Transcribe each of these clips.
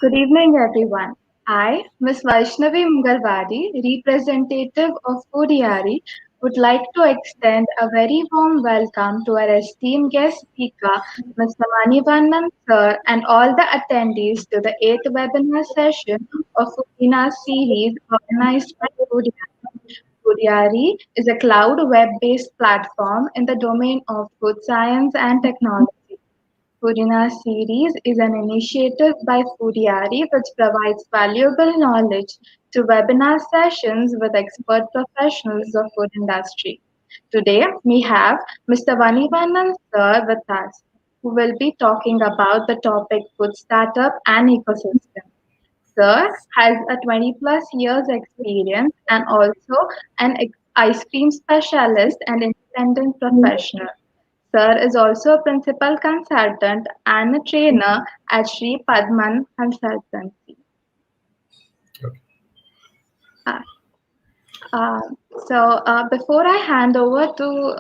Good evening, everyone. I, Ms. Vaishnavi Mungarwadi, representative of Foodyaari, would like to extend a very warm welcome to our esteemed guest speaker, Mr. Manivannan Sir, and all the attendees to the 8th webinar session of Foodina series organized by Foodyaari. Foodyaari is a cloud web-based platform in the domain of food science and technology. Foodina series is an initiative by Foodyaari which provides valuable knowledge through webinar sessions with expert professionals of food industry. Today, we have Mr. Manivannan Sir with us, who will be talking about the topic food startup and ecosystem. Sir has a 20 plus years experience and also an ice cream specialist and independent professional. Sir is also a principal consultant and a trainer at Sri Padman Consultancy. Uh, uh, Before I hand over to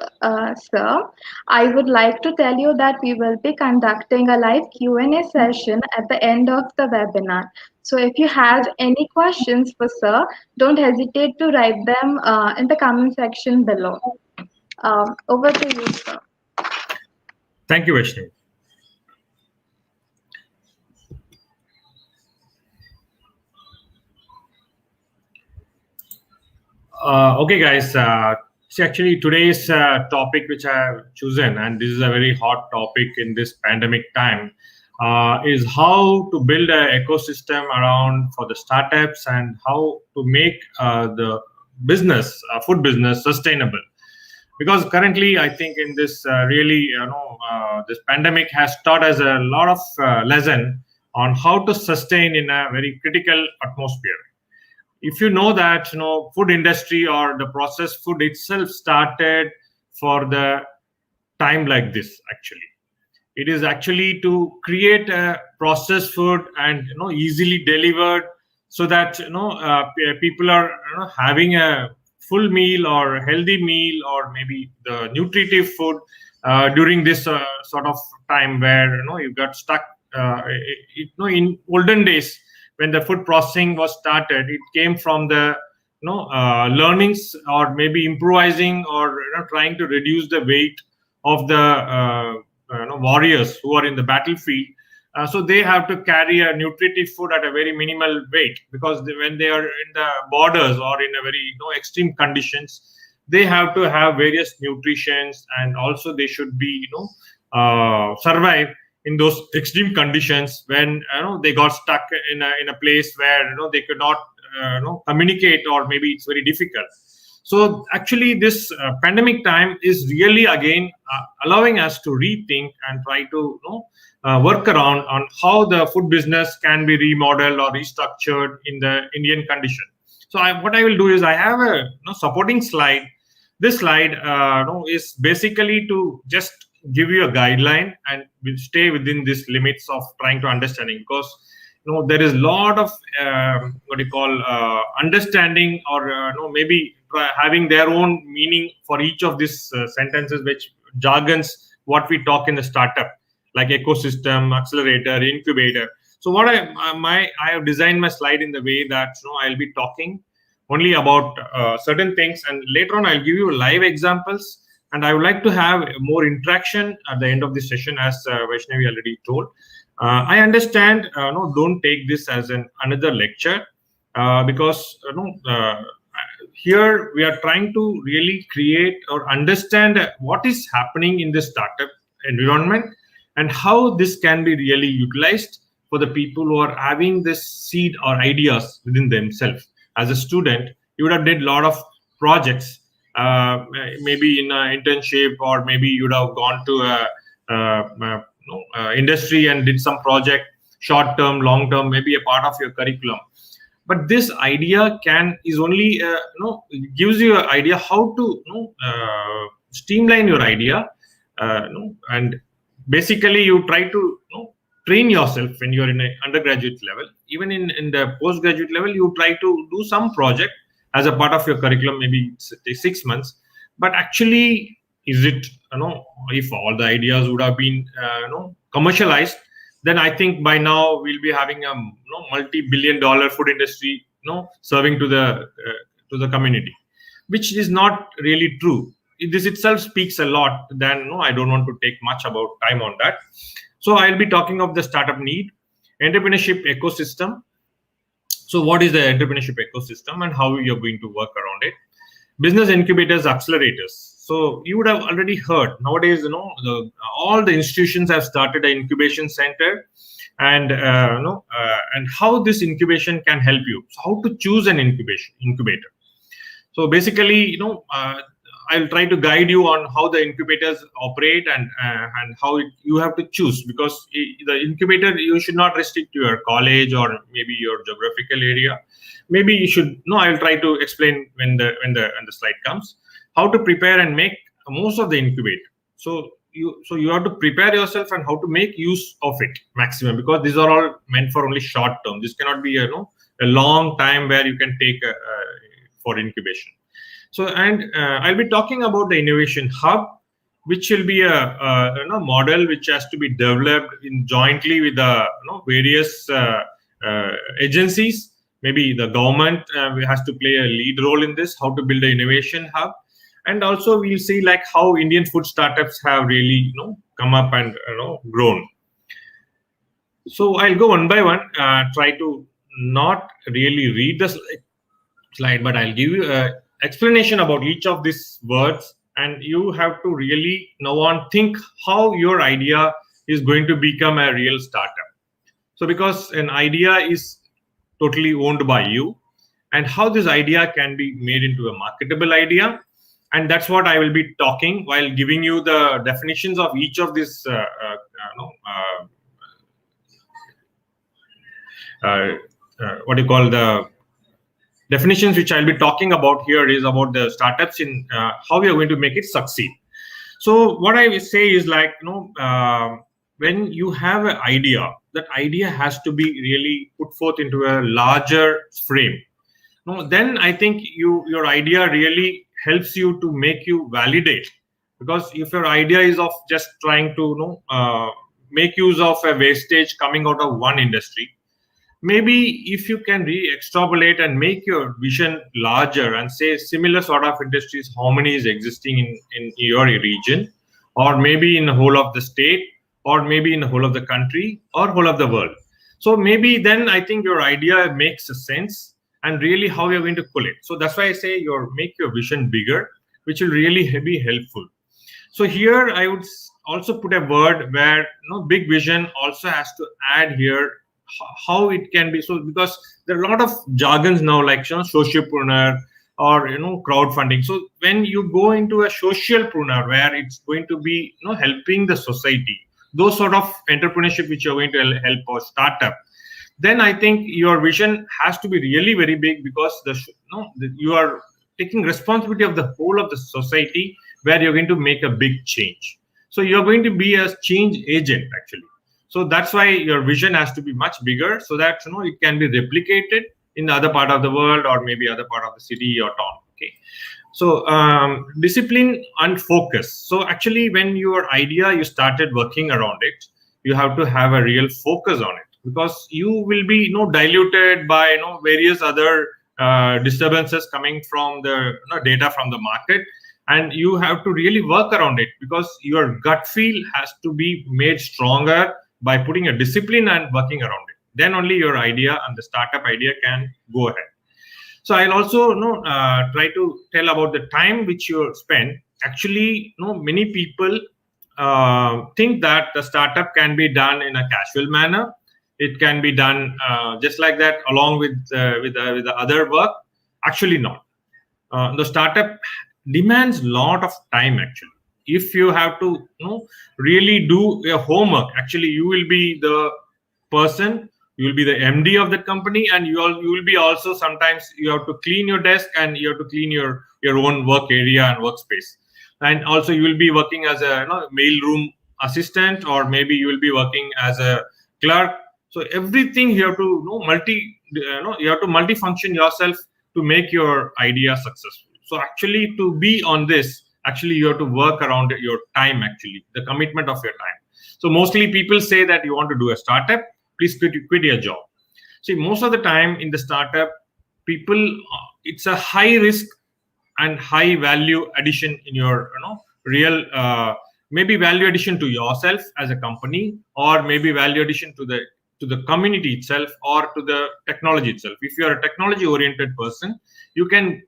Sir, I would like to tell you that we will be conducting a live Q&A session at the end of the webinar. So if you have any questions for Sir, don't hesitate to write them in the comment section below. Over to you, Sir. Thank you, Vaishnavi. Okay, guys. Actually, today's topic which I have chosen, and this is a very hot topic in this pandemic time, is how to build an ecosystem around for the startups and how to make the business, food business, sustainable. Because currently, I think in this this pandemic has taught us a lot of lesson on how to sustain in a very critical atmosphere. If you know that food industry or the processed food itself started for the time like this. Actually, it is actually to create a processed food and easily delivered, so that people are having a full meal or healthy meal or maybe the nutritive food during this sort of time where you got stuck. In olden days, when the food processing was started, it came from the learnings or maybe improvising or trying to reduce the weight of the warriors who are in the battlefield. So they have to carry a nutritive food at a very minimal weight, because when they are in the borders or in a very extreme conditions, they have to have various nutritions, and also they should be survive in those extreme conditions when they got stuck in a place where they could not communicate, or maybe it's very difficult. So actually this pandemic time is really again allowing us to rethink and try to work around on how the food business can be remodeled or restructured in the Indian condition. So what I will do is I have a supporting slide. This slide is basically to just give you a guideline and will stay within these limits of trying to understanding, because there is a lot of understanding or maybe having their own meaning for each of these sentences, which jargons what we talk in the startup, like ecosystem, accelerator, incubator. So what I have designed my slide in the way that I'll be talking only about certain things, and later on I'll give you live examples. And I would like to have more interaction at the end of this session, as Vaishnavi already told. I understand, don't take this as another lecture, because here we are trying to really create or understand what is happening in the startup environment and how this can be really utilized for the people who are having this seed or ideas within themselves. As a student, you would have did a lot of projects, maybe in an internship, or maybe you would have gone to a industry and did some project, short term, long term, maybe a part of your curriculum. But this idea is only gives you an idea how to streamline your idea, and basically you try to train yourself when you're in an undergraduate level. Even in the postgraduate level, you try to do some project as a part of your curriculum, maybe 6 months. But actually, is it if all the ideas would have been commercialized, then I think by now we'll be having a multi-billion-dollar food industry, serving to the community, which is not really true. This itself speaks a lot. Then I don't want to take much about time on that. So I'll be talking of the startup need, entrepreneurship ecosystem. So what is the entrepreneurship ecosystem and how you're going to work around it? Business incubators, accelerators. So you would have already heard nowadays, all the institutions have started an incubation center, and and how this incubation can help you. So how to choose an incubator. So basically, I'll try to guide you on how the incubators operate and how you have to choose, because the incubator, you should not restrict to your college or maybe your geographical area. Maybe you should. No, I'll try to explain when the slide comes. How to prepare and make most of the incubator. So you have to prepare yourself and how to make use of it maximum, because these are all meant for only short term. This cannot be a long time where you can take for incubation. So I'll be talking about the innovation hub, which will be a model which has to be developed jointly with the various agencies. Maybe the government has to play a lead role in this. How to build an innovation hub. And also we'll see like how Indian food startups have really come up and grown. So I'll go one by one. Try to not really read the slide, but I'll give you an explanation about each of these words, and you have to really now on think how your idea is going to become a real startup. So because an idea is totally owned by you, and how this idea can be made into a marketable idea. And that's what I will be talking while giving you the definitions of each of these what you call the definitions which I'll be talking about here is about the startups in how we are going to make it succeed. So what I will say is like, when you have an idea, that idea has to be really put forth into a larger frame. Then I think your idea really helps you to make you validate, because if your idea is of just trying to make use of a wastage coming out of one industry, maybe if you can extrapolate and make your vision larger and say similar sort of industries, how many is existing in your region, or maybe in the whole of the state, or maybe in the whole of the country, or whole of the world. So maybe then I think your idea makes a sense, and really how you're going to pull it. So that's why I say make your vision bigger, which will really be helpful. So here I would also put a word where big vision also has to add here how it can be. So because there are a lot of jargons now, like socialpreneur or crowdfunding. So when you go into a socialpreneur where it's going to be helping the society, those sort of entrepreneurship which you're going to help or startup, then I think your vision has to be really very big, because you are taking responsibility of the whole of the society where you're going to make a big change. So you're going to be a change agent actually. So that's why your vision has to be much bigger, so that it can be replicated in the other part of the world or maybe other part of the city or town. Okay. So discipline and focus. So actually, when your idea you started working around it, you have to have a real focus on it, because you will be diluted by various other disturbances coming from the data from the market, and you have to really work around it, because your gut feel has to be made stronger by putting a discipline and working around it. Then only your idea and the startup idea can go ahead. So I'll also try to tell about the time which you spend. Actually, many people think that the startup can be done in a casual manner. It can be done just like that along with the other work. Actually not. The startup demands a lot of time actually. If you have to really do your homework, actually you will be the person, you will be the MD of that company, and you will be also sometimes you have to clean your desk and you have to clean your own work area and workspace. And also you will be working as a mailroom assistant, or maybe you will be working as a clerk. So everything you have to you have to multifunction yourself to make your idea successful. So actually to be on this, actually you have to work around your time, actually the commitment of your time. So mostly people say that you want to do a startup, please quit your job. See, most of the time in the startup, people, it's a high risk and high value addition in your, real, maybe value addition to yourself as a company, or maybe value addition to the community itself, or to the technology itself. If you are a technology oriented person, you can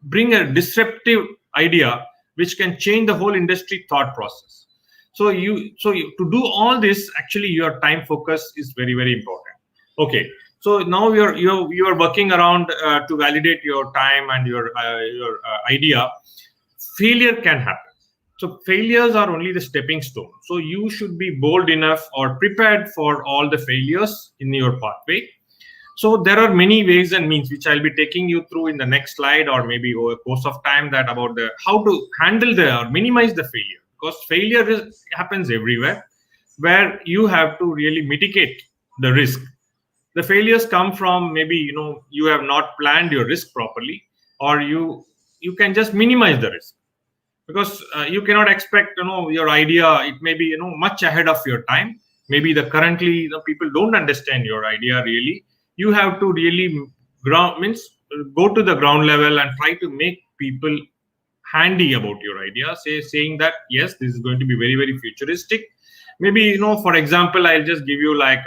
bring a disruptive idea which can change the whole industry thought process. To do all this, actually your time focus is very, very important. Okay, so now you're working around to validate your time and your idea. Failure can happen. So failures are only the stepping stone. So you should be bold enough or prepared for all the failures in your pathway. So there are many ways and means which I'll be taking you through in the next slide, or maybe over the course of time, that about the how to handle the or minimize the failure, because failure happens everywhere, where you have to really mitigate the risk. The failures come from maybe you have not planned your risk properly, or you can just minimize the risk, because you cannot expect your idea, it may be much ahead of your time. Maybe the currently people don't understand your idea really. You have to really go to the ground level and try to make people handy about your idea, saying that yes, this is going to be very, very futuristic. Maybe for example, I'll just give you like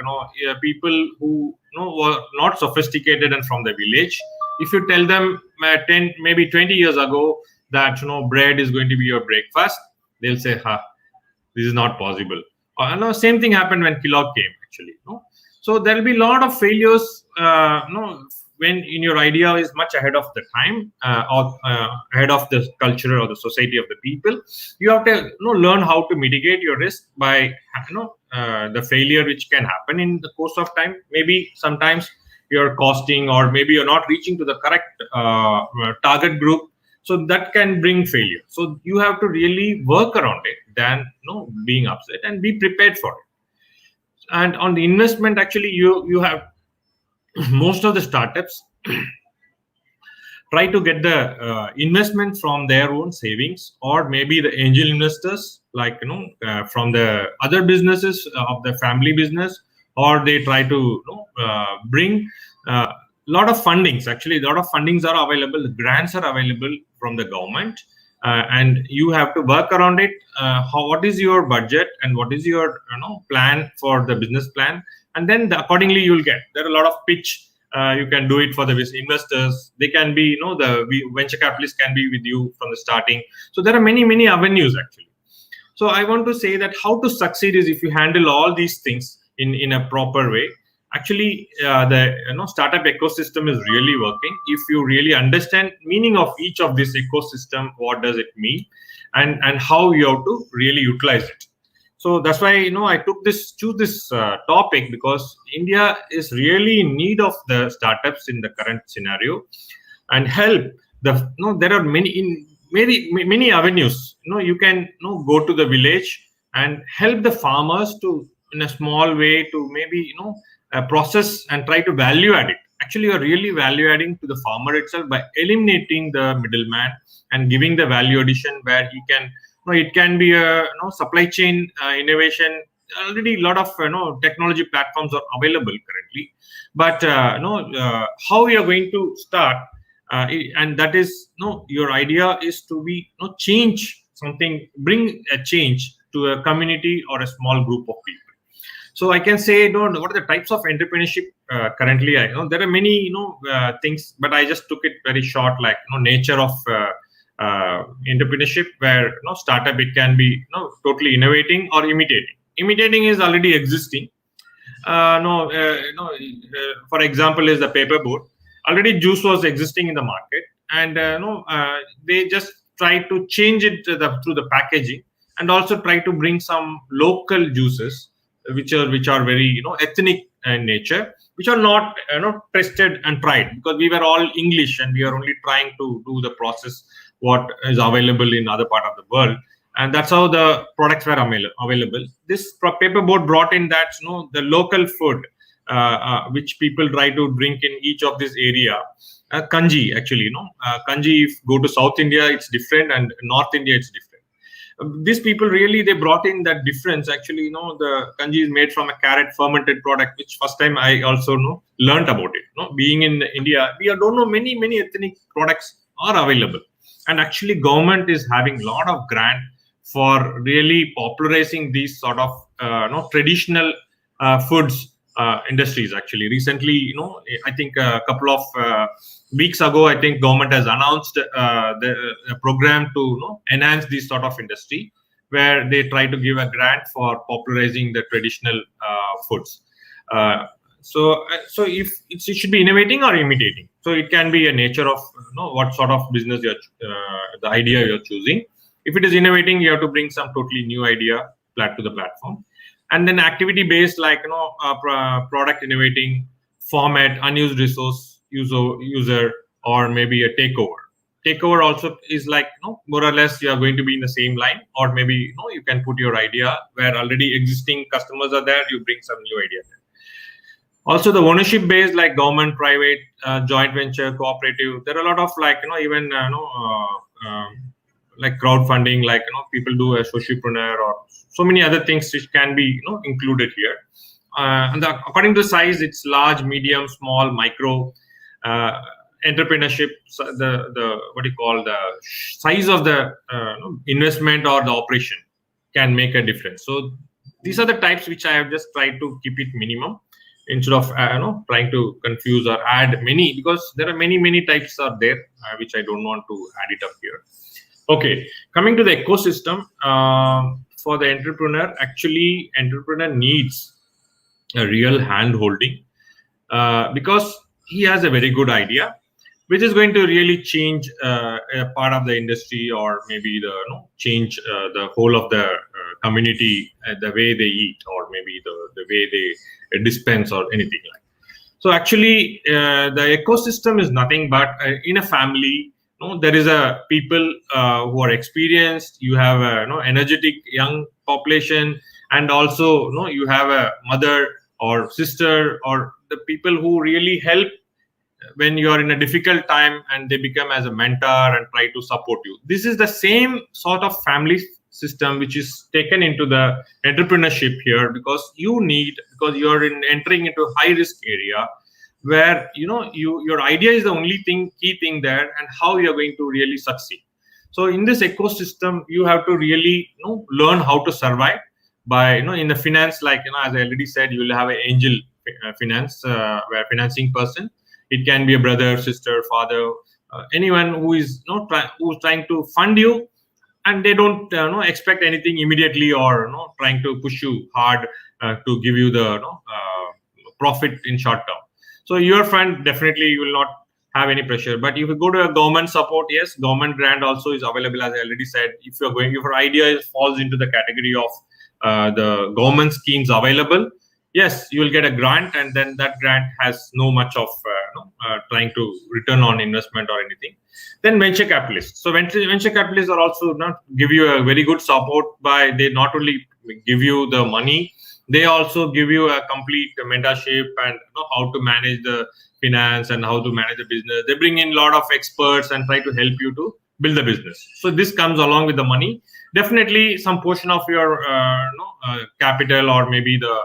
people who were not sophisticated and from the village. If you tell them 10 maybe 20 years ago that bread is going to be your breakfast, they'll say, this is not possible. Same thing happened when Kellogg came actually. So there will be a lot of failures when in your idea is much ahead of the time, or ahead of the culture or the society of the people. You have to learn how to mitigate your risk by the failure which can happen in the course of time. Maybe sometimes you're costing, or maybe you're not reaching to the correct target group, so that can bring failure. So you have to really work around it than being upset, and be prepared for it. And on the investment, actually you have most of the startups try to get the investment from their own savings, or maybe the angel investors, like from the other businesses of the family business, or they try to bring a lot of fundings. Actually, a lot of fundings are available, grants are available from the government, and you have to work around it. What is your budget, and what is your plan for the business plan, and then accordingly you'll get. There are a lot of pitch. You can do it for the investors. They can be the venture capitalists can be with you from the starting. So there are many avenues actually. So I want to say that how to succeed is if you handle all these things in a proper way. Actually, the startup ecosystem is really working if you really understand meaning of each of this ecosystem. What does it mean, and how you have to really utilize it. So that's why I choose this topic, because India is really in need of the startups in the current scenario, and help there are many avenues. You can go to the village and help the farmers to, in a small way, to maybe process and try to value add it. Actually, you're really value adding to the farmer itself by eliminating the middleman and giving the value addition, where he can it can be a supply chain innovation. Already a lot of technology platforms are available currently, but how you are going to start, and that is your idea is to be change something, bring a change to a community or a small group of people. So I can say, what are the types of entrepreneurship currently? I know there are many things, but I just took it very short, like nature of entrepreneurship, where startup, it can be totally innovating or imitating is already existing. For example, is the paperboard. Already juice was existing in the market, and they just try to change it through the packaging, and also try to bring some local juices which are very ethnic in nature, which are not tested and tried, because we were all English and we are only trying to do the process what is available in other part of the world, and that's how the products were available. This paperboard brought in that the local food which people try to drink in each of this area. Kanji, actually, kanji, if go to South India it's different, and North India it's different. These people really, they brought in that difference. Actually, the kanji is made from a carrot fermented product, which first time I also learned about it. Being in India, we don't know many ethnic products are available, and actually government is having a lot of grant for really popularizing these sort of traditional foods industries. Actually, recently, I think a couple of weeks ago, I think government has announced the program to enhance this sort of industry, where they try to give a grant for popularizing the traditional foods. So if it should be innovating or imitating, so it can be a nature of what sort of business you're the idea you're choosing. If it is innovating, you have to bring some totally new idea to the platform. And then activity based, like product innovating, format, unused resource, user, or maybe a takeover also is like more or less you are going to be in the same line, or maybe you can put your idea where already existing customers are there, you bring some new idea there. Also the ownership based, like government, private, joint venture, cooperative. There are a lot of like even like crowdfunding, like people do a socialpreneur, or so many other things which can be included here. And according to size, it's large, medium, small, micro. Entrepreneurship, the what do you call, the size of the investment or the operation can make a difference. So these are the types which I have just tried to keep it minimum, instead of trying to confuse or add many, because there are many types are there, which I don't want to add it up here. Okay, coming to the ecosystem, for the entrepreneur, actually entrepreneur needs a real hand holding, because he has a very good idea which is going to really change a part of the industry, or maybe change the whole of the community, the way they eat, or maybe the way they dispense or anything like. So actually, the ecosystem is nothing but in a family. There is a people who are experienced. You have a energetic young population, and also you have a mother or sister, or the people who really help when you are in a difficult time, and they become as a mentor and try to support you. This is the same sort of family system which is taken into the entrepreneurship here, because you are entering into a high risk area, where your idea is the only key thing there, and how you are going to really succeed. So in this ecosystem, you have to really learn how to survive by in the finance, like as I already said, you will have an angel finance, where financing person. It can be a brother, sister, father, anyone who is who's trying to fund you, and they don't expect anything immediately, or trying to push you hard to give you the profit in short term. So your fund, definitely you will not have any pressure. But if you go to a government support, yes, government grant also is available, as I already said. If your idea falls into the category of the government schemes available, yes, you will get a grant, and then that grant has no much of trying to return on investment or anything. Then venture capitalists. So venture capitalists are also not give you a very good support, by they not only give you the money, they also give you a complete mentorship, and how to manage the finance and how to manage the business. They bring in a lot of experts and try to help you to build the business. So this comes along with the money. Definitely some portion of your capital, or maybe the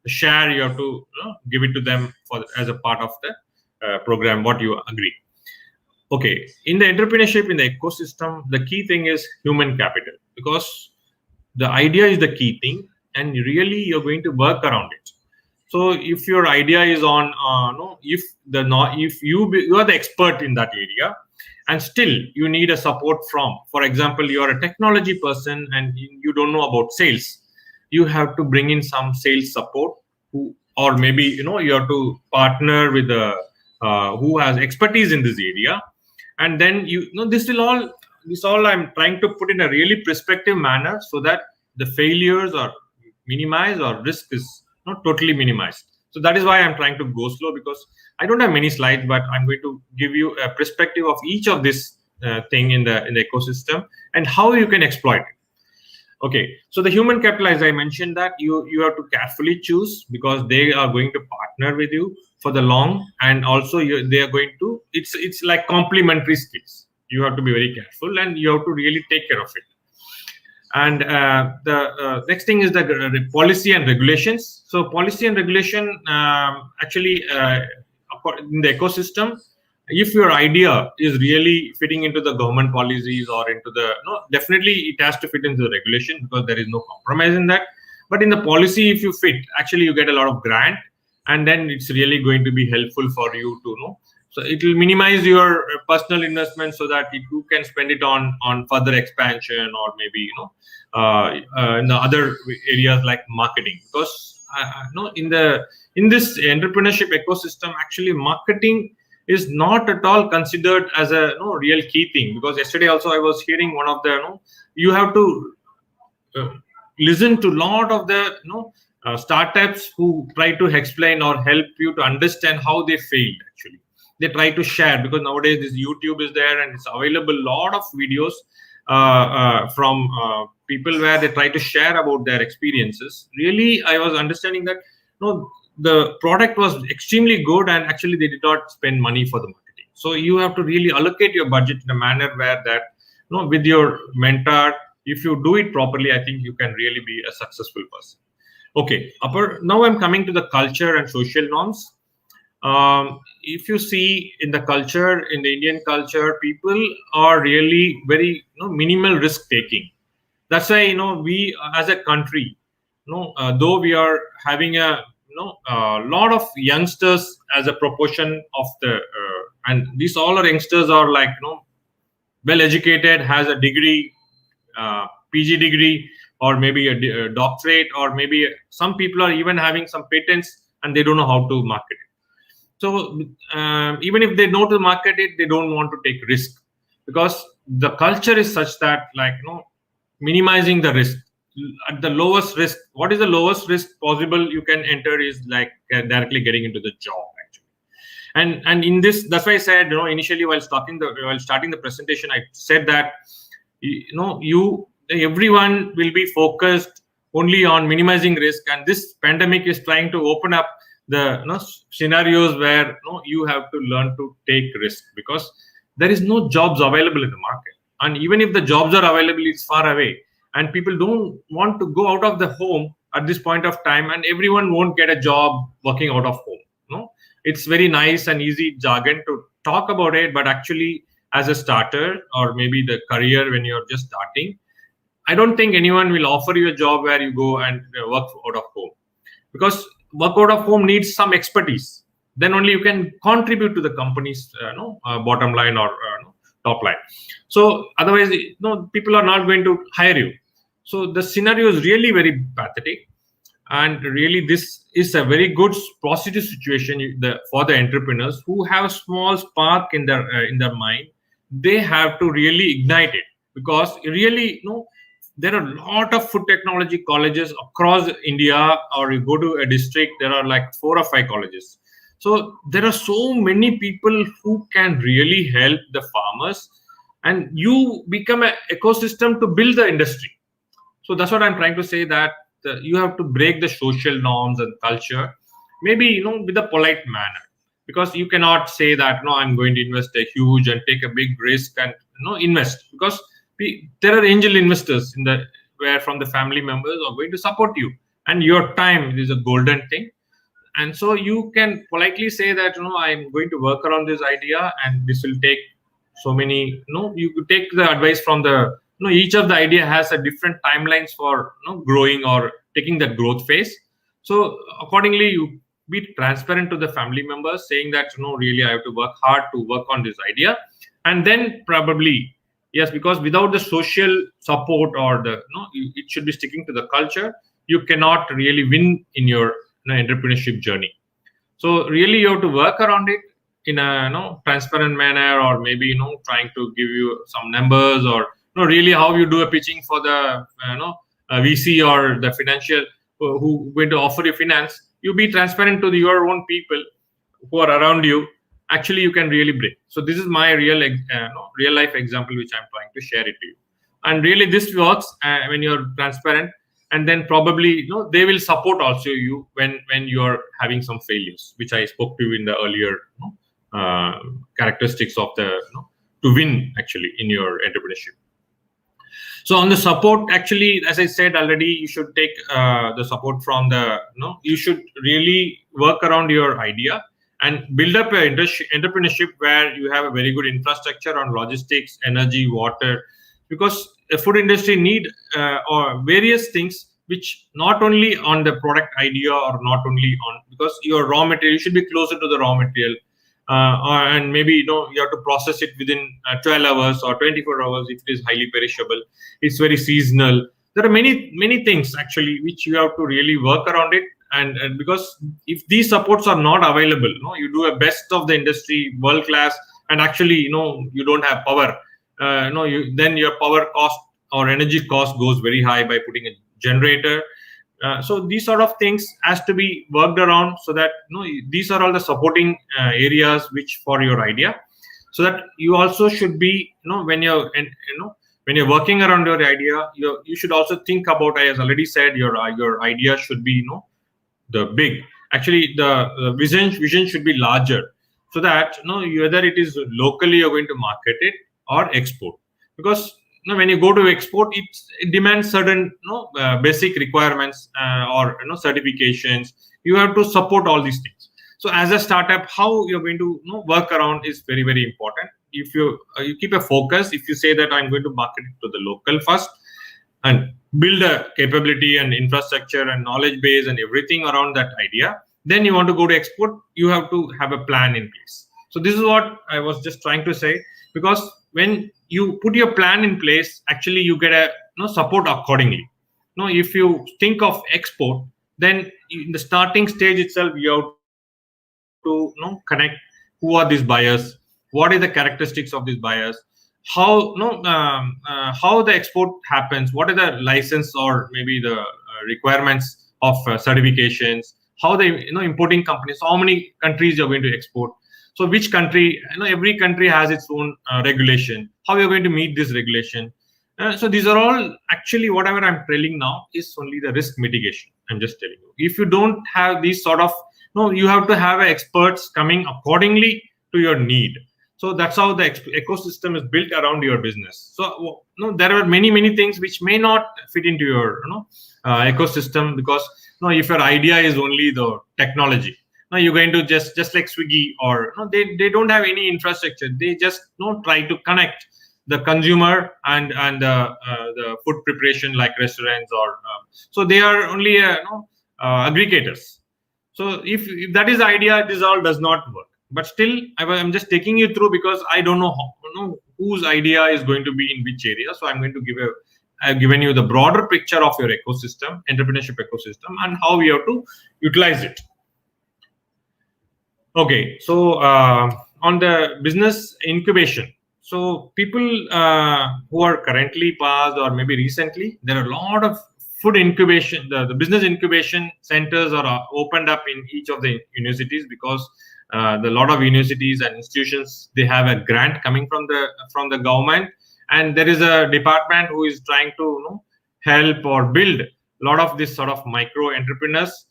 share, you have to give it to them as a part of the program, what you agree. Okay, in the entrepreneurship, in the ecosystem, the key thing is human capital, because the idea is the key thing, and really you're going to work around it. So if your idea is on if you are the expert in that area, and still you need a support from, for example, you are a technology person and you don't know about sales, you have to bring in some sales support, or maybe you have to partner with the who has expertise in this area. And then this all I'm trying to put in a really perspective manner, so that the failures are minimized, or risk is not totally minimized. So that is why I'm trying to go slow, because I don't have many slides, but I'm going to give you a perspective of each of this thing in the ecosystem, and how you can exploit it. Okay, so the human capital, as I mentioned, that you have to carefully choose, because they are going to partner with you for the long, and also they are going to, it's like complementary skills. You have to be very careful, and you have to really take care of it. And the next thing is the policy and regulations. So policy and regulation, actually, in the ecosystem, if your idea is really fitting into the government policies or into the, no, definitely it has to fit into the regulation, because there is no compromise in that. But in the policy, if you fit, actually you get a lot of grant, and then it's really going to be helpful for you to know. So it will minimize your personal investment, so that you can spend it on further expansion, or maybe, in the other areas like marketing. Because in this entrepreneurship ecosystem, actually marketing is not at all considered as a, real key thing. Because yesterday also I was hearing one of the, you have to uh, listen to a lot of the, startups who try to explain or help you to understand how they failed. Actually, they try to share, because nowadays this YouTube is there and it's available a lot of videos from people, where they try to share about their experiences. Really, I was understanding that, the product was extremely good, and actually they did not spend money for the marketing. So you have to really allocate your budget in a manner where that, with your mentor, if you do it properly, I think you can really be a successful person. Okay, now I'm coming to the culture and social norms. If you see in the culture, in the Indian culture, people are really very, minimal risk taking. That's why, we as a country, though we are having a, lot of youngsters as a proportion of the, and these all are youngsters are like, well educated, has a degree, PG degree, or maybe a doctorate, or maybe some people are even having some patents and they don't know how to market it. So even if they know to market it, they don't want to take risk, because the culture is such that, like, minimizing the risk at the lowest risk. What is the lowest risk possible you can enter is like directly getting into the job, actually. And in this, that's why I said, initially while starting the presentation, I said that, everyone will be focused only on minimizing risk, and this pandemic is trying to open up the, scenarios where, you have to learn to take risk, because there is no jobs available in the market. And even if the jobs are available, it's far away, and people don't want to go out of the home at this point of time, and everyone won't get a job working out of home. It's very nice and easy jargon to talk about it, but actually, as a starter, or maybe the career when you're just starting, I don't think anyone will offer you a job where you go and work out of home, because work out of home needs some expertise. Then only you can contribute to the company's bottom line, or top line. So otherwise, people are not going to hire you. So the scenario is really very pathetic, and really this is a very good positive situation for the entrepreneurs who have a small spark in their mind. They have to really ignite it, because really, there are a lot of food technology colleges across India, or you go to a district, there are like 4 or 5 colleges. So there are so many people who can really help the farmers, and you become an ecosystem to build the industry. So that's what I'm trying to say, that you have to break the social norms and culture, maybe, with a polite manner, because you cannot say that, no, I'm going to invest a huge and take a big risk and, invest, because there are angel investors where from the family members are going to support you, and your time is a golden thing. And so you can politely say that, I'm going to work around this idea, and this will take so many, you could take the advice from the, each of the idea has a different timelines for, growing or taking that growth phase. So accordingly, you be transparent to the family members, saying that, really I have to work hard to work on this idea. And then probably, yes, because without the social support, or the, it should be sticking to the culture, you cannot really win in your entrepreneurship journey. So really you have to work around it in a transparent manner, or maybe trying to give you some numbers, or really how you do a pitching for the VC or the financial who going to offer you finance. You be transparent to your own people who are around you. Actually, you can really break. So this is my real life example, which I'm trying to share it to you. And really this works when you're transparent, and then probably they will support also you when you're having some failures, which I spoke to you in the earlier characteristics of the to win actually in your entrepreneurship. So on the support, actually, as I said already, you should take the support from the, you should really work around your idea and build up an entrepreneurship where you have a very good infrastructure on logistics, energy, water, because the food industry need or various things which not only on the product idea or not only on, because your raw material, you should be closer to the raw material, and maybe you have to process it within 12 hours or 24 hours if it is highly perishable. It's very seasonal. There are many things actually which you have to really work around it. And because if these supports are not available, you do a best of the industry, world class, and actually you don't have power, then your power cost or energy cost goes very high by putting a generator. So these sort of things has to be worked around, so that these are all the supporting areas which for your idea, so that you also should be, when you're when you're working around your idea, you should also think about, as already said, your idea should be the big, actually the vision should be larger, so that whether it is locally you're going to market it or export, because when you go to export, it demands certain basic requirements or certifications. You have to support all these things. So as a startup, how you're going to work around is very, very important. If you keep a focus, if you say that I'm going to market it to the local first and build a capability and infrastructure and knowledge base and everything around that idea, then you want to go to export, you have to have a plan in place. So this is what I was just trying to say, because when you put your plan in place, actually you get a support accordingly. If you think of export, then in the starting stage itself, you have to connect who are these buyers, what are the characteristics of these buyers, how the export happens, what are the license or maybe the requirements of certifications, how the importing companies, how many countries you're going to export. So which country, every country has its own regulation, how you're going to meet this regulation. So these are all, actually whatever I'm telling now is only the risk mitigation. I'm just telling you, if you don't have these sort of, you have to have experts coming accordingly to your need. So that's how the ecosystem is built around your business. So there are many things which may not fit into your ecosystem, because if your idea is only the technology, now you're going to just like Swiggy, or they don't have any infrastructure. They just try to connect the consumer and the food preparation, like restaurants, or so they are only aggregators. So if that is the idea, this all does not work. But still, I'm just taking you through, because I don't know whose idea is going to be in which area. So I'm going to I've given you the broader picture of your ecosystem, entrepreneurship ecosystem, and how you have to utilize it. Okay, so on the business incubation, so people who are currently passed or maybe recently, there are a lot of food incubation, the business incubation centers are opened up in each of the universities, because the lot of universities and institutions, they have a grant coming from the government, and there is a department who is trying to help or build a lot of this sort of micro entrepreneurs,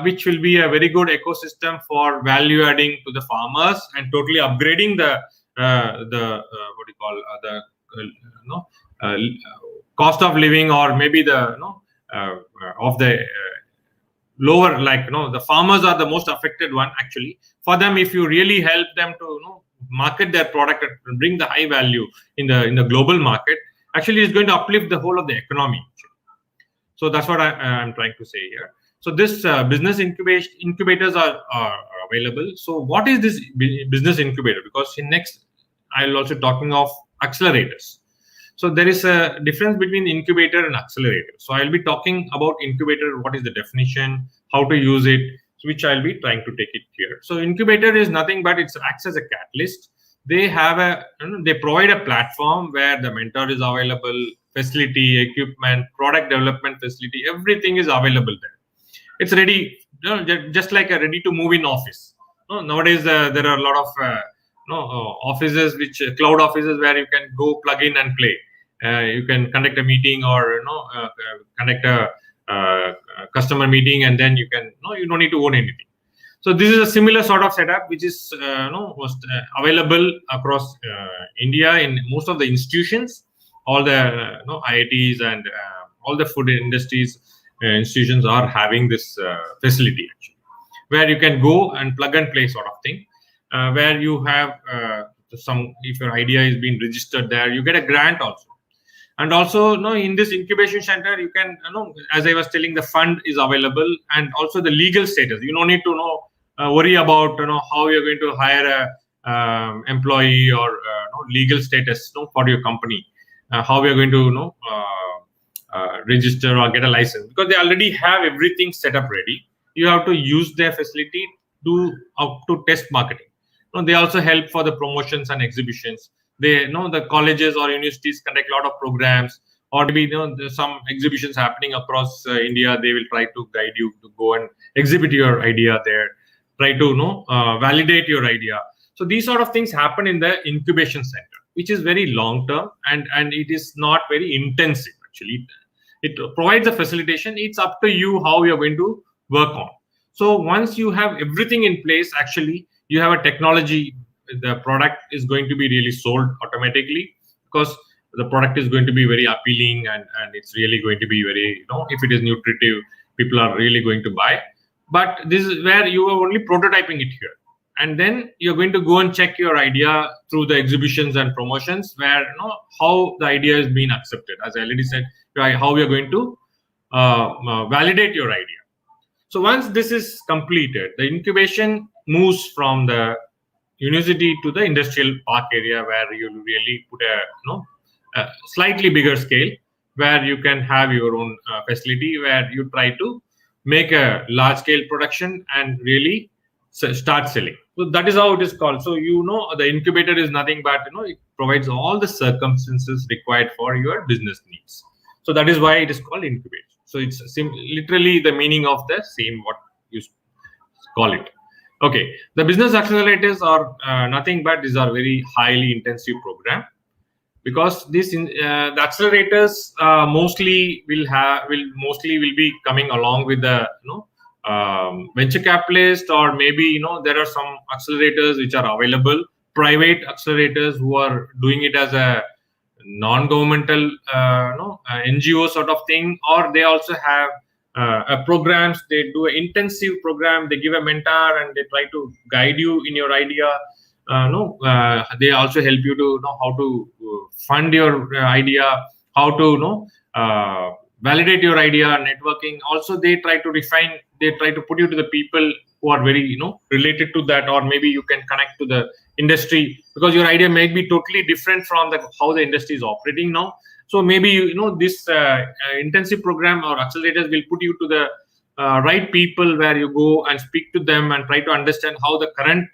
which will be a very good ecosystem for value adding to the farmers and totally upgrading the what do you call cost of living, or maybe the of the lower, like the farmers are the most affected one. Actually, for them, if you really help them to market their product and bring the high value in the global market, actually it's going to uplift the whole of the economy. So that's what I'm trying to say here. So this business incubators are available. So what is this business incubator? Because in next I'll also talking of accelerators. So there is a difference between incubator and accelerator. So I'll be talking about incubator, what is the definition, how to use it, which I'll be trying to take it here. So incubator is nothing but it acts as a catalyst. They have they provide a platform where the mentor is available, facility, equipment, product development facility, everything is available there. It's ready, just like a ready to move in office. Nowadays there are a lot of offices, which cloud offices, where you can go plug in and play. You can conduct a meeting, or conduct a customer meeting, and then you can you don't need to own anything. So this is a similar sort of setup, which is was available across India in most of the institutions. all the IITs and all the food industries institutions are having this facility actually, where you can go and plug and play sort of thing, where you have some, if your idea is being registered there, you get a grant also. And also, in this incubation center, you can, as I was telling, the fund is available, and also the legal status. You don't need to worry about how you're going to hire a employee, or legal status for your company, how you're going to register or get a license, because they already have everything set up ready. You have to use their facility to test marketing. They also help for the promotions and exhibitions. They the colleges or universities conduct a lot of programs, or maybe there's some exhibitions happening across India. They will try to guide you to go and exhibit your idea there, try to validate your idea. So these sort of things happen in the incubation center, which is very long term, and it is not very intensive actually. It provides a facilitation. It's up to you how you're going to work on. So once you have everything in place, actually you have a technology, the product is going to be really sold automatically, because the product is going to be very appealing, and it's really going to be very, if it is nutritive, people are really going to buy. But this is where you are only prototyping it here, and then you're going to go and check your idea through the exhibitions and promotions, where how the idea is being accepted. As I already said, how we are going to validate your idea. So once this is completed, the incubation moves from the university to the industrial park area, where you really put a slightly bigger scale, where you can have your own facility, where you try to make a large scale production and really start selling. So that is how it is called. So the incubator is nothing but it provides all the circumstances required for your business needs. So that is why it is called incubation. So it's literally the meaning of the same what you call it. Okay, the business accelerators are nothing but these are very highly intensive program, because this the accelerators mostly will be coming along with the venture capitalist, or maybe there are some accelerators which are available, private accelerators who are doing it as a non-governmental NGO sort of thing, or they also have programs. They do an intensive program, they give a mentor and they try to guide you in your idea. They also help you to know how to fund your idea, how to validate your idea, networking. Also they try to put you to the people who are very related to that, or maybe you can connect to the industry, because your idea may be totally different from how the industry is operating now. So maybe this intensive program or accelerators will put you to the right people, where you go and speak to them and try to understand how the current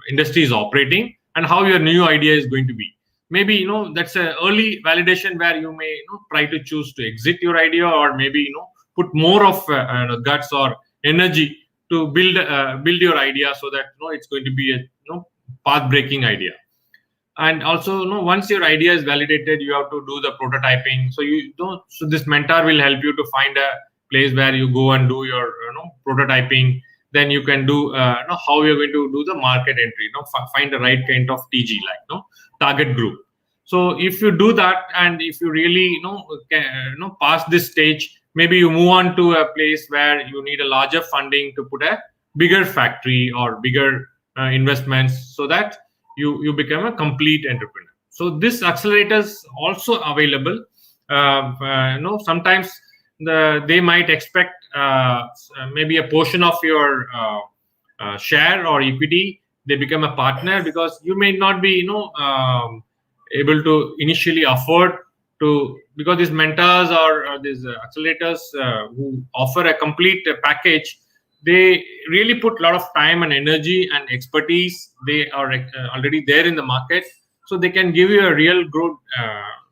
industry is operating and how your new idea is going to be. Maybe that's an early validation, where you may try to choose to exit your idea, or maybe put more of guts or energy to build your idea, so that it's going to be a path breaking idea. And also once your idea is validated, you have to do the prototyping. So this mentor will help you to find a place where you go and do your prototyping. Then you can do how you're going to do the market entry, find the right kind of TG, like target group. So if you do that, and if you really pass this stage, maybe you move on to a place where you need a larger funding to put a bigger factory or bigger investments, so that you become a complete entrepreneur. So this accelerators also available. Sometimes they might expect maybe a portion of your share or equity. They become a partner, because you may not be able to initially afford to, because these mentors or these accelerators who offer a complete package, they really put a lot of time and energy and expertise. They are already there in the market, so they can give you a real good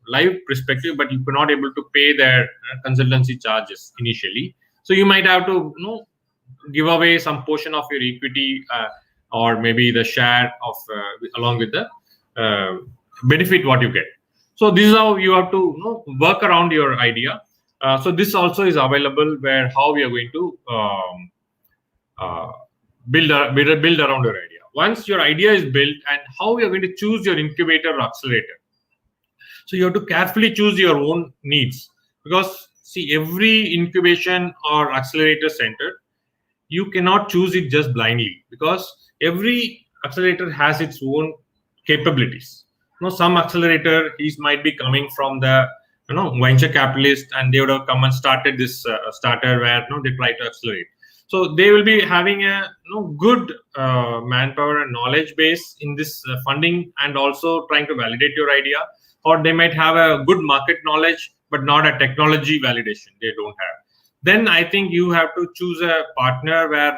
live perspective, but you cannot able to pay their consultancy charges initially. So you might have to give away some portion of your equity, or maybe the share of along with the benefit what you get. So this is how you have to work around your idea. So this also is available, where how we are going to build around your idea. Once your idea is built, and how you are going to choose your incubator or accelerator. So you have to carefully choose your own needs, because see, every incubation or accelerator center, you cannot choose it just blindly, because every accelerator has its own capabilities. Some accelerator he's might be coming from the venture capitalist, and they would have come and started this starter where they try to accelerate. So they will be having a good manpower and knowledge base in this funding, and also trying to validate your idea. Or they might have a good market knowledge but not a technology validation, they don't have. Then I think you have to choose a partner where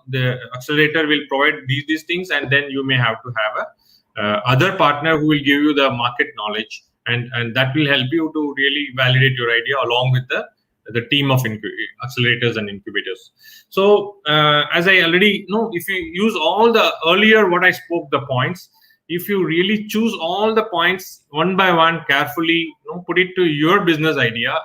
the accelerator will provide these things, and then you may have to have a other partner who will give you the market knowledge, and that will help you to really validate your idea along with the team of accelerators and incubators. So as I already know, if you use all the earlier what I spoke, the points, if you really choose all the points one by one carefully, put it to your business idea,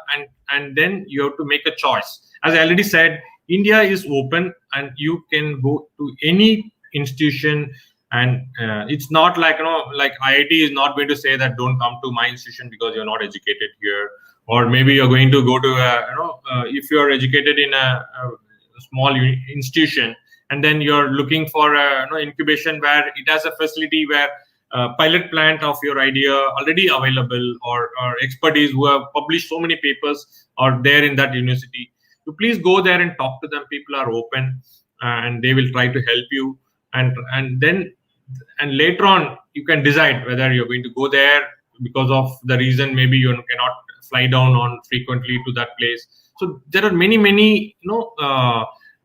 and then you have to make a choice. As I already said, India is open and you can go to any institution, and it's not like like IIT is not going to say that don't come to my institution because you're not educated here. Or maybe you're going to go to if you're educated in a small institution, and then you're looking for a incubation where it has a facility where pilot plant of your idea already available, or expertise who have published so many papers are there in that university. You please go there and talk to them. People are open, and they will try to help you. And then later on you can decide whether you're going to go there, because of the reason maybe you cannot fly down on frequently to that place. So there are many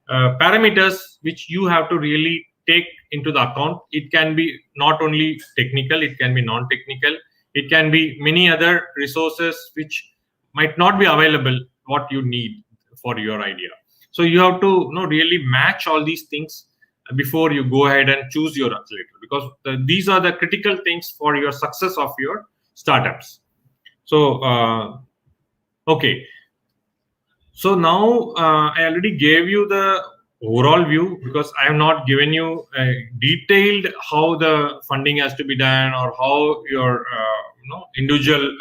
parameters which you have to really take into the account. It can be not only technical, it can be non-technical, it can be many other resources which might not be available what you need for your idea. So you have to really match all these things before you go ahead and choose your accelerator, because these are the critical things for your success of your startups. So okay, so now I already gave you the overall view, because I have not given you detailed how the funding has to be done, or how your individual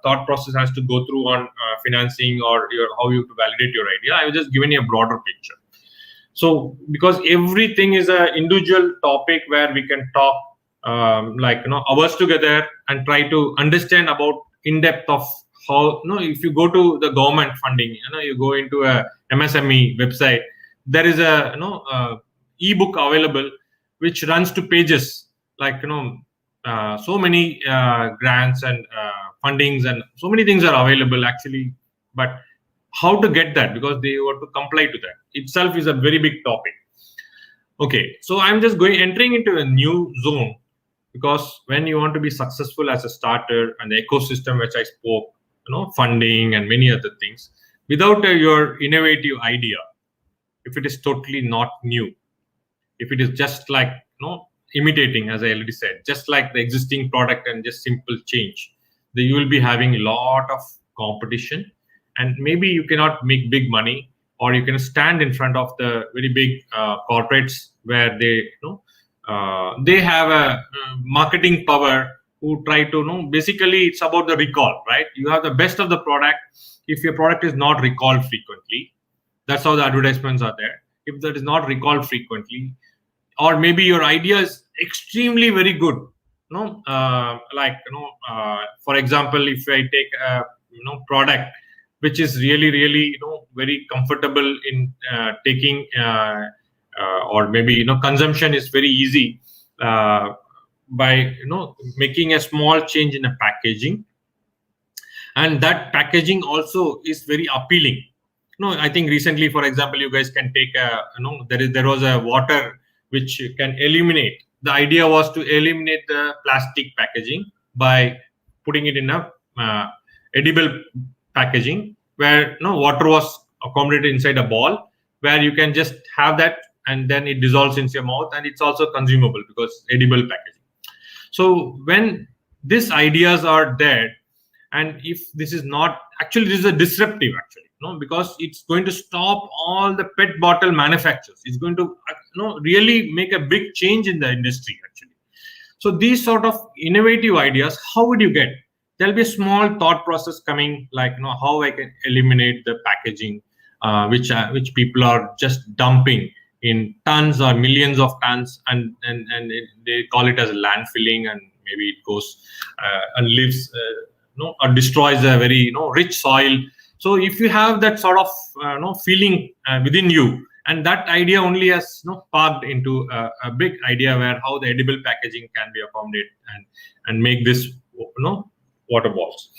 thought process has to go through on financing, or how you have to validate your idea. I have just given you a broader picture. So because everything is an individual topic where we can talk hours together and try to understand about in depth of how if you go to the government funding, you go into a MSME website, there is a ebook available which runs to pages, like so many grants and fundings, and so many things are available actually. But how to get that, because they want to comply to that itself is a very big topic. Okay, so I'm just entering into a new zone, because when you want to be successful as a starter, and the ecosystem which I spoke, funding and many other things, without your innovative idea, if it is totally not new, if it is just like imitating, as I already said, just like the existing product and just simple change, then you will be having a lot of competition, and maybe you cannot make big money, or you can stand in front of the very big corporates where they have a marketing power, who try to basically it's about the recall, right? You have the best of the product. If your product is not recalled frequently, that's how the advertisements are there. If that is not recalled frequently, or maybe your idea is extremely very good, for example, if I take a product which is really very comfortable in taking, or maybe consumption is very easy, by making a small change in the packaging, and that packaging also is very appealing. I think recently, for example, you guys can take there was a water which can eliminate. The idea was to eliminate the plastic packaging by putting it in a edible packaging, where water was accommodated inside a ball, where you can just have that, and then it dissolves into your mouth, and it's also consumable because edible packaging. So when these ideas are there, and if this is not actually, this is a disruptive actually, because it's going to stop all the pet bottle manufacturers. It's going to really make a big change in the industry actually. So these sort of innovative ideas, how would you get? there'll be a small thought process coming, like, how I can eliminate the packaging, which people are just dumping in tons or millions of tons, and they call it as landfilling, and maybe it goes and lives, or destroys a very rich soil. So if you have that sort of feeling within you, and that idea only has sparked into a big idea where how the edible packaging can be accommodated and make this water balls.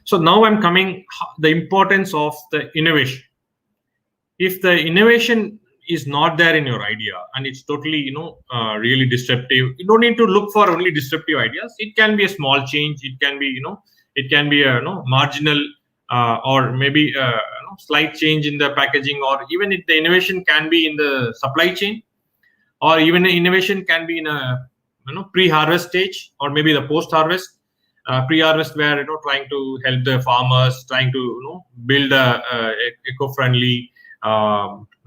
So now I'm coming the importance of the innovation. If the innovation is not there in your idea and it's totally really disruptive, you don't need to look for only disruptive ideas. It can be a small change, it can be it can be a marginal or maybe slight change in the packaging, or even if the innovation can be in the supply chain, or even innovation can be in a pre-harvest stage, or maybe the post-harvest. Pre-harvest, where trying to help the farmers, trying to build a eco-friendly,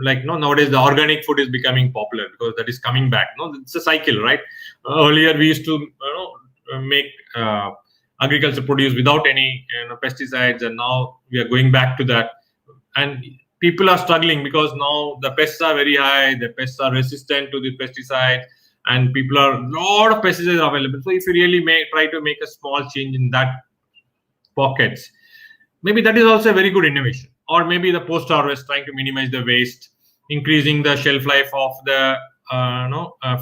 like nowadays the organic food is becoming popular because that is coming back. It's a cycle, right? Earlier we used to make agriculture produce without any pesticides, and now we are going back to that. And people are struggling because now the pests are very high, the pests are resistant to the pesticides, and people are a lot of pesticides are available. So if you really try to make a small change in that pockets, maybe that is also a very good innovation. Or maybe the post harvest, trying to minimize the waste, increasing the shelf life of the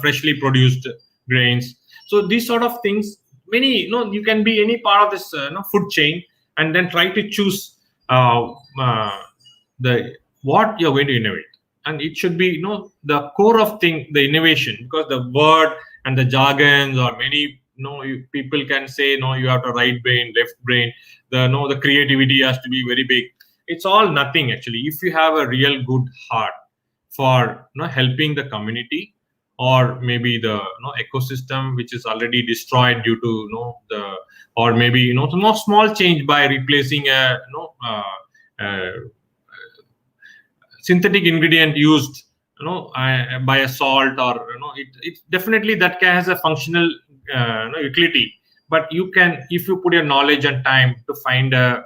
freshly produced grains. So these sort of things, many you can be any part of this food chain, and then try to choose the what you're going to innovate. And it should be the core of thing, the innovation, because the word and the jargons, or many people can say you have to right brain, left brain, the creativity has to be very big. It's all nothing actually if you have a real good heart for helping the community, or maybe the ecosystem which is already destroyed due to or maybe small change by replacing a synthetic ingredient used by a salt, or it definitely that has a functional utility. But you can, if you put your knowledge and time to find a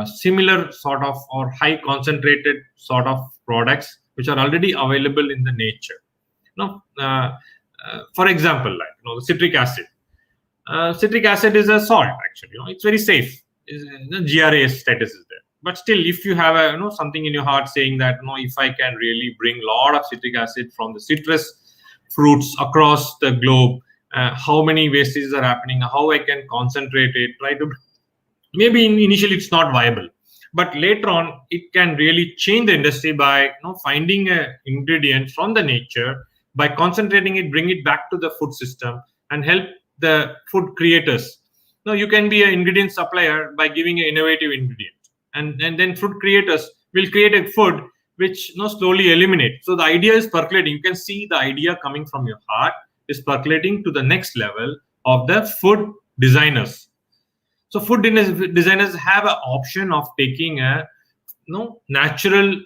similar sort of or high concentrated sort of products which are already available in the nature. For example, like the citric acid. Citric acid is a salt actually. It's very safe. The GRA status is there. But still, if you have a something in your heart saying that if I can really bring a lot of citric acid from the citrus fruits across the globe, how many wastages are happening, how I can concentrate it, try to maybe initially it's not viable, but later on it can really change the industry by finding a ingredient from the nature, by concentrating it, bring it back to the food system and help the food creators. Now you can be an ingredient supplier by giving an innovative ingredient, and then food creators will create a food which slowly eliminate. So the idea is percolating. You can see the idea coming from your heart is percolating to the next level of the food designers. So food designers have an option of taking a natural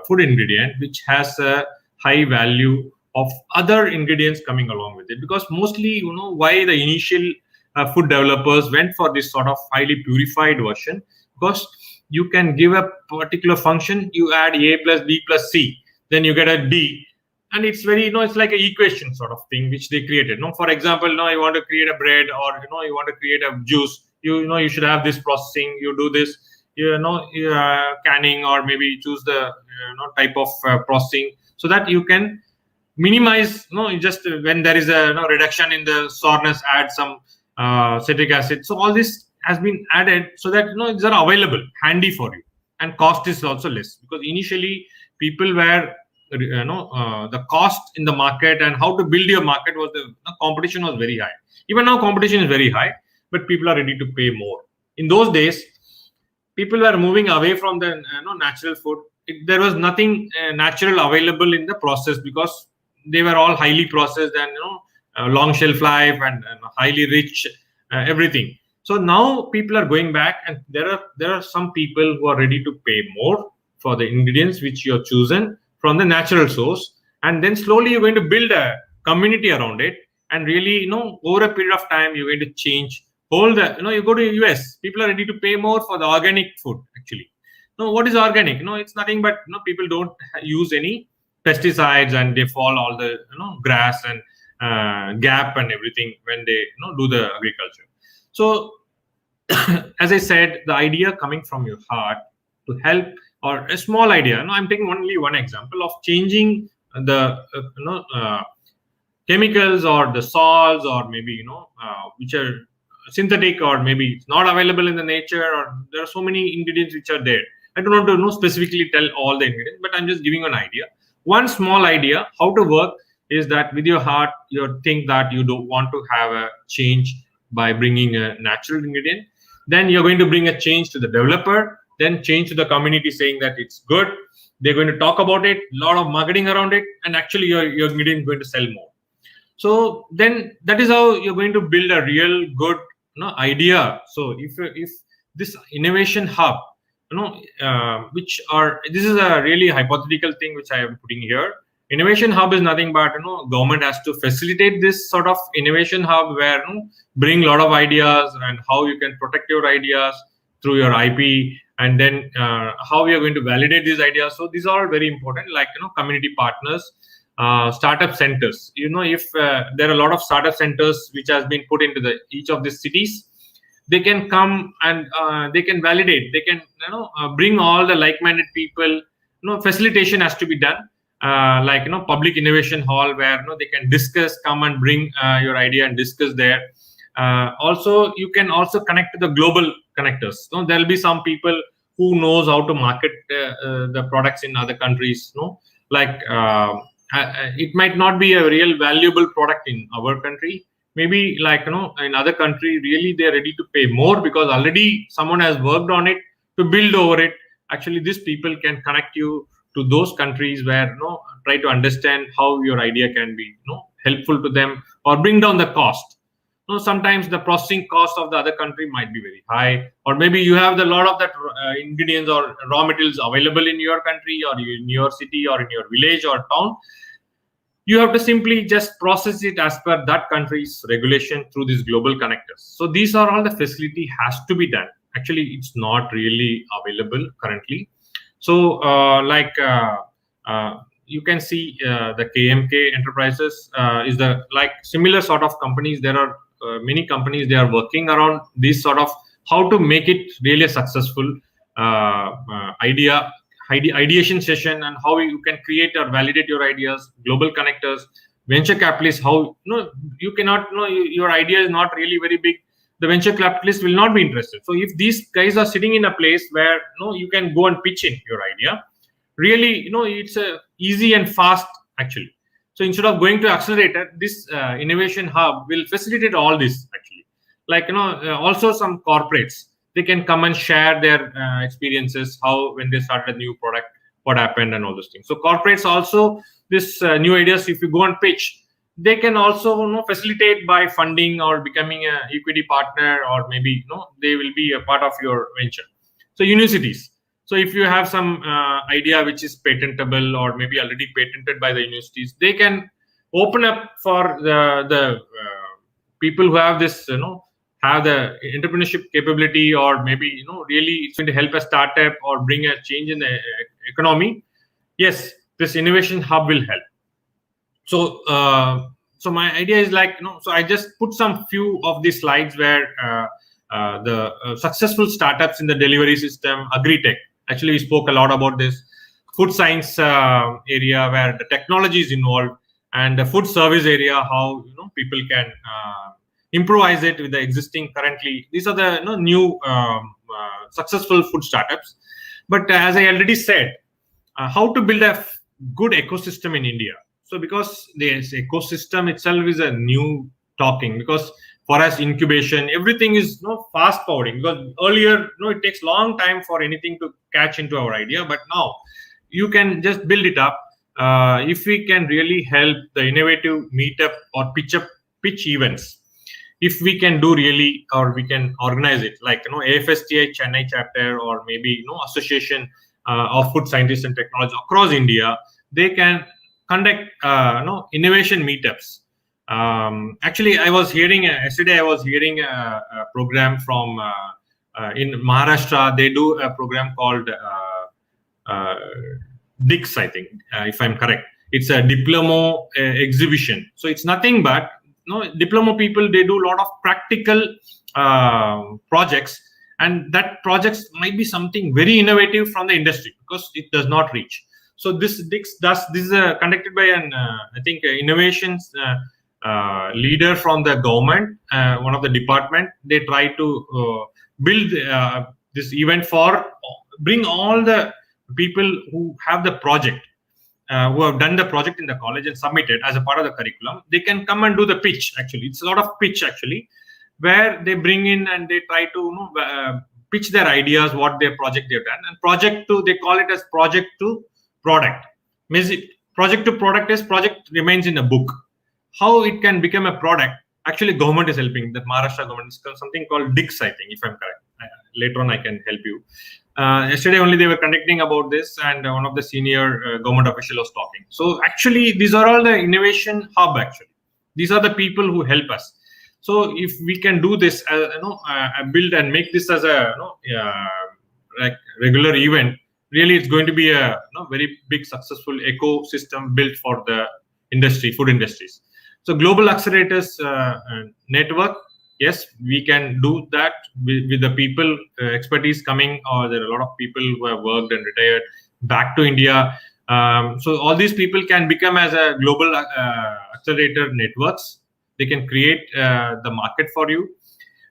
food ingredient which has a high value of other ingredients coming along with it. Because mostly why the initial food developers went for this sort of highly purified version, because you can give a particular function, you add A plus B plus C, then you get a D. And it's very, it's like an equation sort of thing which they created. For example, you want to create a bread, or you want to create a juice. You should have this processing. You do this, canning, or maybe choose the type of processing, so that you can minimize. Just when there is a reduction in the sourness, add some citric acid. So all this has been added so that these are available, handy for you, and cost is also less, because initially people were the cost in the market and how to build your market was the competition was very high. Even now competition is very high, but people are ready to pay more. In those days, people were moving away from the natural food. There was nothing natural available in the process, because they were all highly processed and long shelf life and highly rich everything. So now people are going back, and there are some people who are ready to pay more for the ingredients which you have chosen from the natural source, and then slowly you're going to build a community around it, and really, over a period of time, you're going to change whole the, you go to US, people are ready to pay more for the organic food. Actually, what is organic? It's nothing but, people don't use any pesticides, and they fall all the, grass and gap and everything when they, do the agriculture. So as I said, the idea coming from your heart to help, or a small idea. I'm taking only one example of changing the chemicals or the salts, or maybe, which are synthetic, or maybe it's not available in the nature, or there are so many ingredients which are there. I don't want to specifically tell all the ingredients, but I'm just giving an idea. One small idea how to work is that with your heart, you think that you don't want to have a change by bringing a natural ingredient. Then you're going to bring a change to the developer, then change to the community saying that it's good. They're going to talk about it, a lot of marketing around it, and actually your ingredient is going to sell more. So then that is how you're going to build a real good idea. So if this innovation hub, this is a really hypothetical thing which I am putting here. Innovation hub is nothing but, government has to facilitate this sort of innovation hub where, bring a lot of ideas, and how you can protect your ideas through your IP, and then how we are going to validate these ideas. So these are very important, like, community partners, startup centers. If there are a lot of startup centers which has been put into each of these cities, they can come and they can validate, they can bring all the like-minded people. Facilitation has to be done, like, public innovation hall where they can discuss, come and bring your idea and discuss there. Also, you can also connect to the global connectors. There'll be some people who knows how to market the products in other countries. Like, it might not be a real valuable product in our country. Maybe, like, in other country, really they're ready to pay more because already someone has worked on it to build over it. Actually, these people can connect you to those countries where, try to understand how your idea can be, helpful to them, or bring down the cost. Sometimes the processing cost of the other country might be very high, or maybe you have a lot of that ingredients or raw materials available in your country, or in your city, or in your village or town. You have to simply just process it as per that country's regulation through these global connectors. So these are all the facility has to be done. Actually, it's not really available currently. So you can see the KMK Enterprises is the like similar sort of companies. There are many companies, they are working around this sort of how to make it really a successful ideation session, and how you can create or validate your ideas. Global connectors, venture capitalists, how you cannot your idea is not really very big, the venture capitalists will not be interested. So if these guys are sitting in a place where you can go and pitch in your idea, really it's easy and fast actually. So instead of going to accelerator, this innovation hub will facilitate all this actually. Like also some corporates, they can come and share their experiences, how when they started a new product, what happened, and all those things. So corporates also, this new ideas, if you go and pitch, they can also facilitate by funding or becoming a equity partner, or maybe they will be a part of your venture. So universities, so if you have some idea which is patentable or maybe already patented by the universities, they can open up for the people who have this have the entrepreneurship capability, or maybe really it's going to help a startup or bring a change in the economy. Yes, this innovation hub will help. So so my idea is like so I just put some few of these slides where the successful startups in the delivery system, agri-tech, actually we spoke a lot about this, food science area where the technology is involved, and the food service area, how people can improvise it with the existing currently. These are the new successful food startups. But as I already said, how to build a good ecosystem in India. So because this ecosystem itself is a new talking, because for us incubation, everything is fast forwarding, because earlier it takes long time for anything to catch into our idea, but now you can just build it up. If we can really help the innovative meetup or pitch events, if we can do really, or we can organize it like AFSTI Chennai chapter, or maybe association of food scientists and technologists across India, they can conduct innovation meetups Actually, I was hearing yesterday. I was hearing a program from in Maharashtra. They do a program called Dix, I think, if I'm correct. It's a diploma exhibition. So it's nothing but diploma people. They do a lot of practical projects, and that projects might be something very innovative from the industry because it does not reach. So this Dix does this is conducted by an I think innovations leader from the government, one of the department. They try to build this event for bring all the people who have the project, who have done the project in the college and submitted as a part of the curriculum. They can come and do the pitch. Actually, it's a lot of pitch actually, where they bring in and they try to pitch their ideas, what their project they've done, and project to they call it as project to product. Project to product is project remains in a book. How it can become a product? Actually, government is helping. The Maharashtra government is something called Dix, I think, if I'm correct. Later on, I can help you. Yesterday only they were conducting about this, and one of the senior government official was talking. So actually, these are all the innovation hub. Actually, these are the people who help us. So if we can do this, build and make this as a like regular event, really, it's going to be a very big successful ecosystem built for the industry, food industries. So global accelerators network. Yes, we can do that with the people expertise coming, or there are a lot of people who have worked and retired back to India. So all these people can become as a global accelerator networks. They can create the market for you.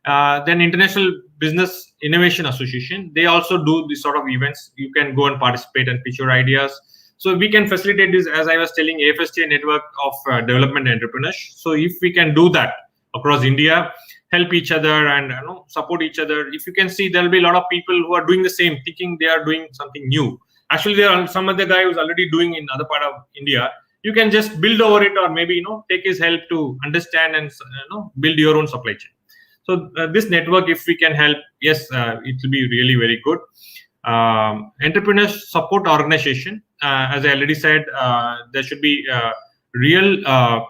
Then International Business Innovation Association, they also do this sort of events. You can go and participate and pitch your ideas. So we can facilitate this, as I was telling, AFSTA network of development entrepreneurs. So if we can do that across India, help each other and support each other. If you can see, there will be a lot of people who are doing the same, thinking they are doing something new. Actually, there are some other guy who's already doing in other part of India. You can just build over it, or maybe take his help to understand and build your own supply chain. So this network, if we can help, yes, it will be really very good. Entrepreneurs support organization. As I already said, there should be real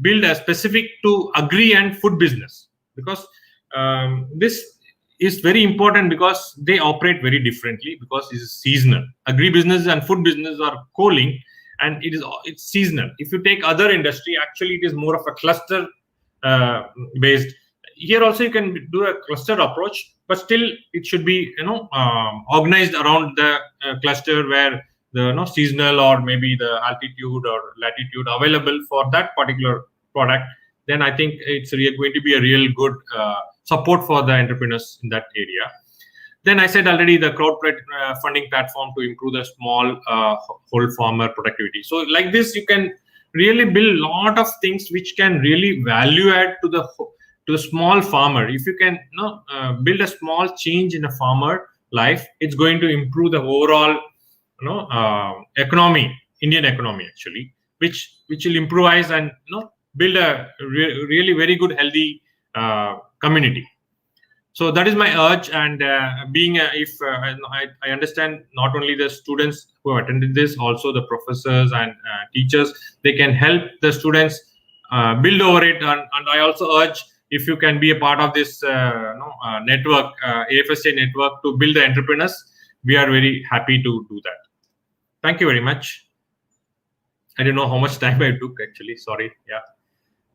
build a specific to agri and food business, because this is very important because they operate very differently, because it is seasonal. Agri business and food business are co-linked, and it's seasonal. If you take other industry, actually it is more of a cluster based. Here also you can do a cluster approach, but still it should be organized around the cluster where the seasonal or maybe the altitude or latitude available for that particular product. Then I think it's going to be a real good support for the entrepreneurs in that area. Then I said already, the crowdfunding platform to improve the small whole farmer productivity. So like this, you can really build a lot of things which can really value add to the small farmer. If you can build a small change in a farmer life, it's going to improve the overall economy, Indian economy actually, which will improvise and build a really very good healthy community. So that is my urge. And I understand not only the students who have attended this, also the professors and teachers, they can help the students build over it. And I also urge, if you can be a part of this network, AFSA network, to build the entrepreneurs, we are very happy to do that. Thank you very much. I don't know how much time I took actually. Sorry.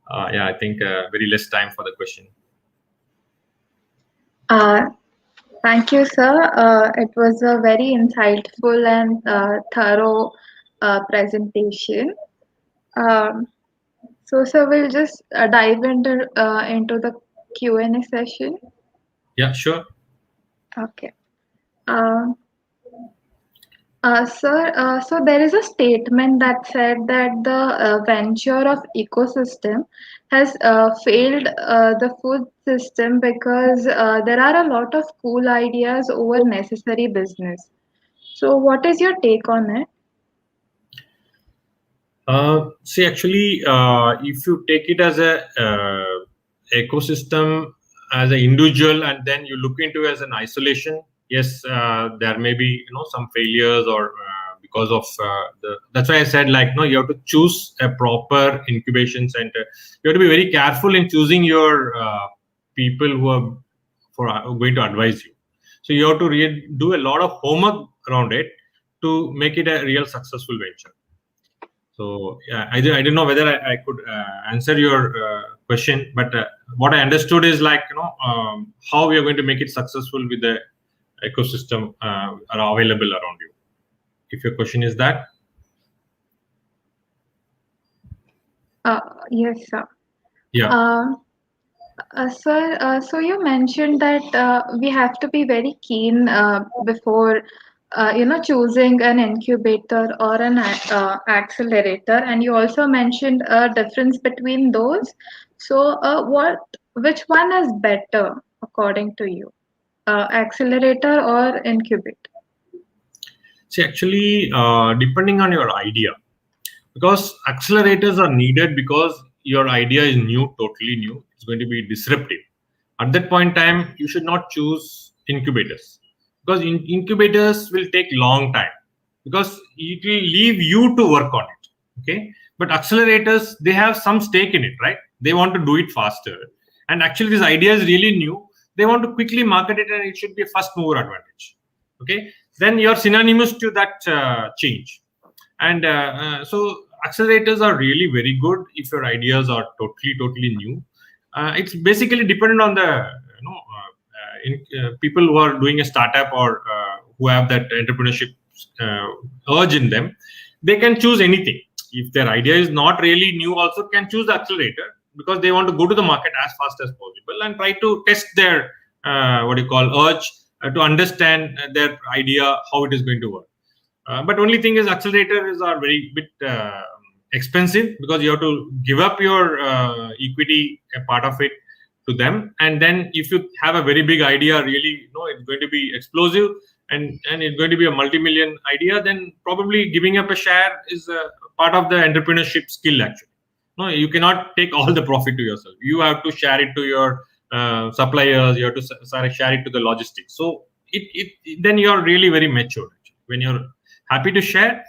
I think very less time for the question. Thank you, sir. It was a very insightful and thorough presentation. So, sir, we'll just dive into the Q&A session. Yeah, sure. Okay. Sir, so there is a statement that said that the venture of ecosystem has failed the food system because there are a lot of cool ideas over necessary business. So what is your take on it? See, actually, if you take it as a ecosystem, as an individual, and then you look into it as an isolation, yes, there may be some failures, or because of that's why I said, like, you have to choose a proper incubation center. You have to be very careful in choosing your people who are going to advise you. So you have to do a lot of homework around it to make it a real successful venture. So yeah, I don't know whether I could answer your question, but what I understood is, like, how we are going to make it successful with the ecosystem are available around you. If your question is that. Yes, sir. Yeah. Sir, so you mentioned that we have to be very keen before choosing an incubator or an accelerator, and you also mentioned a difference between those. So, which one is better according to you, accelerator or incubator? See, actually, depending on your idea, because accelerators are needed because your idea is new, totally new. It's going to be disruptive. At that point in time, you should not choose incubators, because incubators will take long time, because it will leave you to work on it. Okay, but accelerators, they have some stake in it, right? They want to do it faster, and actually this idea is really new. They want to quickly market it, and it should be a first mover advantage. Okay, then you're synonymous to that change. And so accelerators are really very good if your ideas are totally new. It's basically dependent on the people who are doing a startup, or who have that entrepreneurship urge in them. They can choose anything. If their idea is not really new, also can choose the accelerator, because they want to go to the market as fast as possible and try to test their urge to understand their idea, how it is going to work. But only thing is, accelerators are very bit expensive, because you have to give up your equity, a part of it, to them. And then if you have a very big idea, really, it's going to be explosive, and it's going to be a multi-million idea, then probably giving up a share is a part of the entrepreneurship skill, actually. No, you cannot take all the profit to yourself. You have to share it to your suppliers. You have to share it to the logistics. So then you're really very mature. When you're happy to share,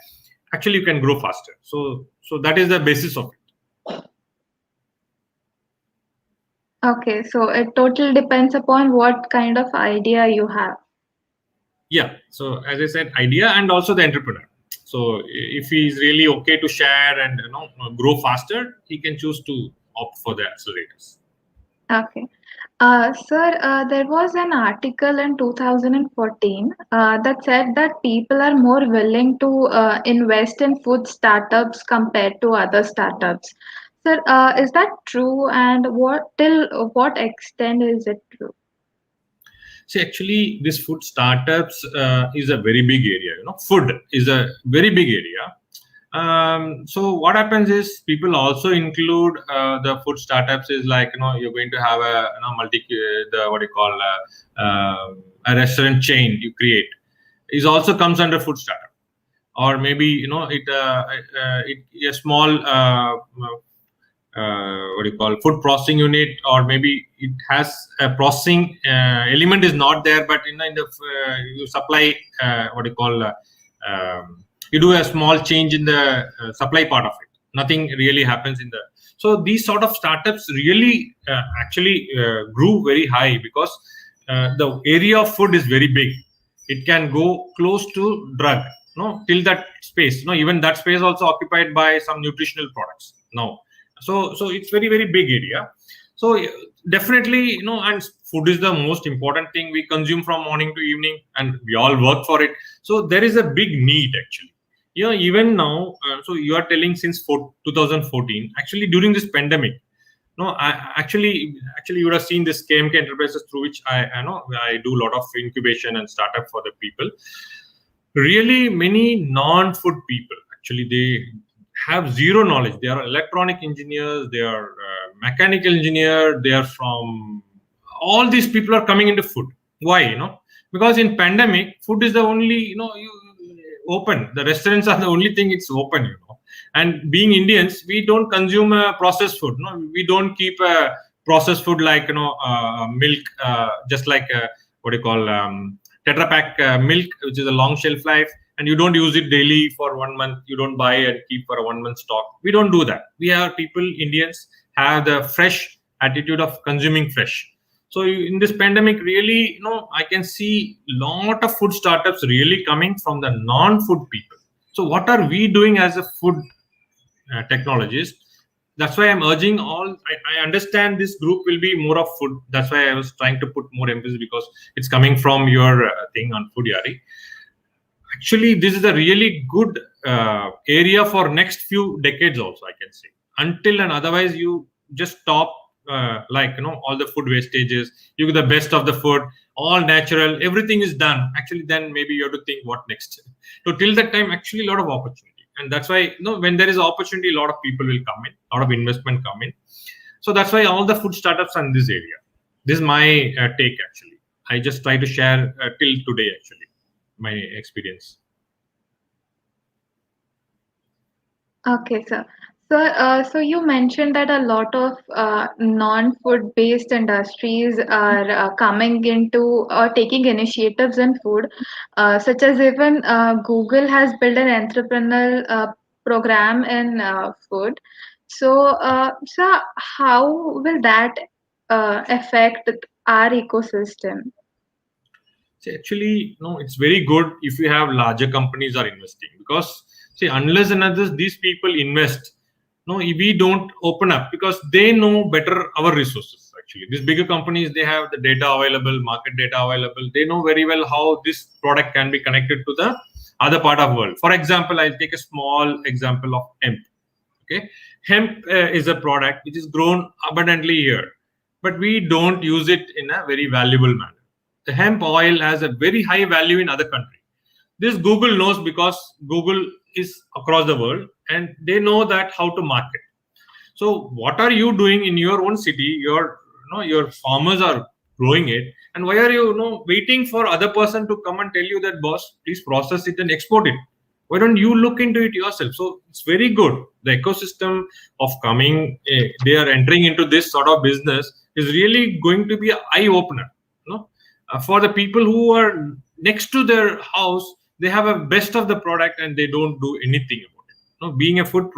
actually you can grow faster. So that is the basis of it. Okay, so it totally depends upon what kind of idea you have. Yeah, so as I said, idea, and also the entrepreneur. So if he is really okay to share and grow faster, he can choose to opt for the accelerators. Okay. Sir, there was an article in 2014 that said that people are more willing to invest in food startups compared to other startups. Sir, is that true? And till what extent is it true? See, actually, this food startups is a very big area. Food is a very big area. So what happens is, people also include the food startups is like, you're going to have a a restaurant chain you create, is also comes under food startup. Or maybe a small food processing unit, or maybe it has a processing element is not there, but in the you supply you do a small change in the supply part of it. Nothing really happens in the. So these sort of startups really actually grew very high, because the area of food is very big. It can go close to drug, till that space. Even that space also occupied by some nutritional products now. So it's very big area. So definitely, and food is the most important thing we consume from morning to evening, and we all work for it. So there is a big need, actually. Even now, so you are telling since 2014, actually during this pandemic. No, actually you would have seen this KMK enterprises, through which I know I do a lot of incubation and startup for the people. Really, many non-food people, actually, they have zero knowledge. They are electronic engineers, they are mechanical engineer, they are from, all these people are coming into food. Why? Because in pandemic, food is the only, you open. The restaurants are the only thing it's open, And being Indians, we don't consume processed food. We don't keep processed food like milk, just like Tetra Pak milk, which is a long shelf life, and you don't use it daily for 1 month. You don't buy and keep for a 1 month stock. We don't do that. We are people, Indians have the fresh attitude of consuming fresh. So in this pandemic, really, I can see lot of food startups really coming from the non-food people. So what are we doing as a food technologist? That's why I'm urging all. I understand this group will be more of food. That's why I was trying to put more emphasis, because it's coming from your thing on Foodyaari. Actually, this is a really good area for next few decades also, I can say. Until and otherwise, you just stop all the food wastages. You get the best of the food, all natural, everything is done. Actually, then maybe you have to think what next. So till that time, actually, a lot of opportunity. And that's why, when there is opportunity, a lot of people will come in, a lot of investment come in. So that's why all the food startups are in this area. This is my take, actually. I just try to share till today, actually, my experience. Okay, sir. So you mentioned that a lot of non-food based industries are coming into or taking initiatives in food, such as even Google has built an entrepreneurial program in food. So how will that affect our ecosystem? See, actually, no, it's very good if you have larger companies are investing, because see, unless and others these people invest, no, we don't open up, because they know better our resources. Actually, these bigger companies, they have the data available, market data available. They know very well how this product can be connected to the other part of world. For example, I'll take a small example of hemp. Okay, hemp is a product which is grown abundantly here, but we don't use it in a very valuable manner. The hemp oil has a very high value in other countries. This Google knows, because Google is across the world and they know that how to market. So what are you doing in your own city? Your farmers are growing it, and why are you, waiting for other person to come and tell you that, boss, please process it and export it? Why don't you look into it yourself? So it's very good. The ecosystem of coming, they are entering into this sort of business is really going to be an eye opener. For the people who are next to their house, they have a best of the product and they don't do anything about it. Being a food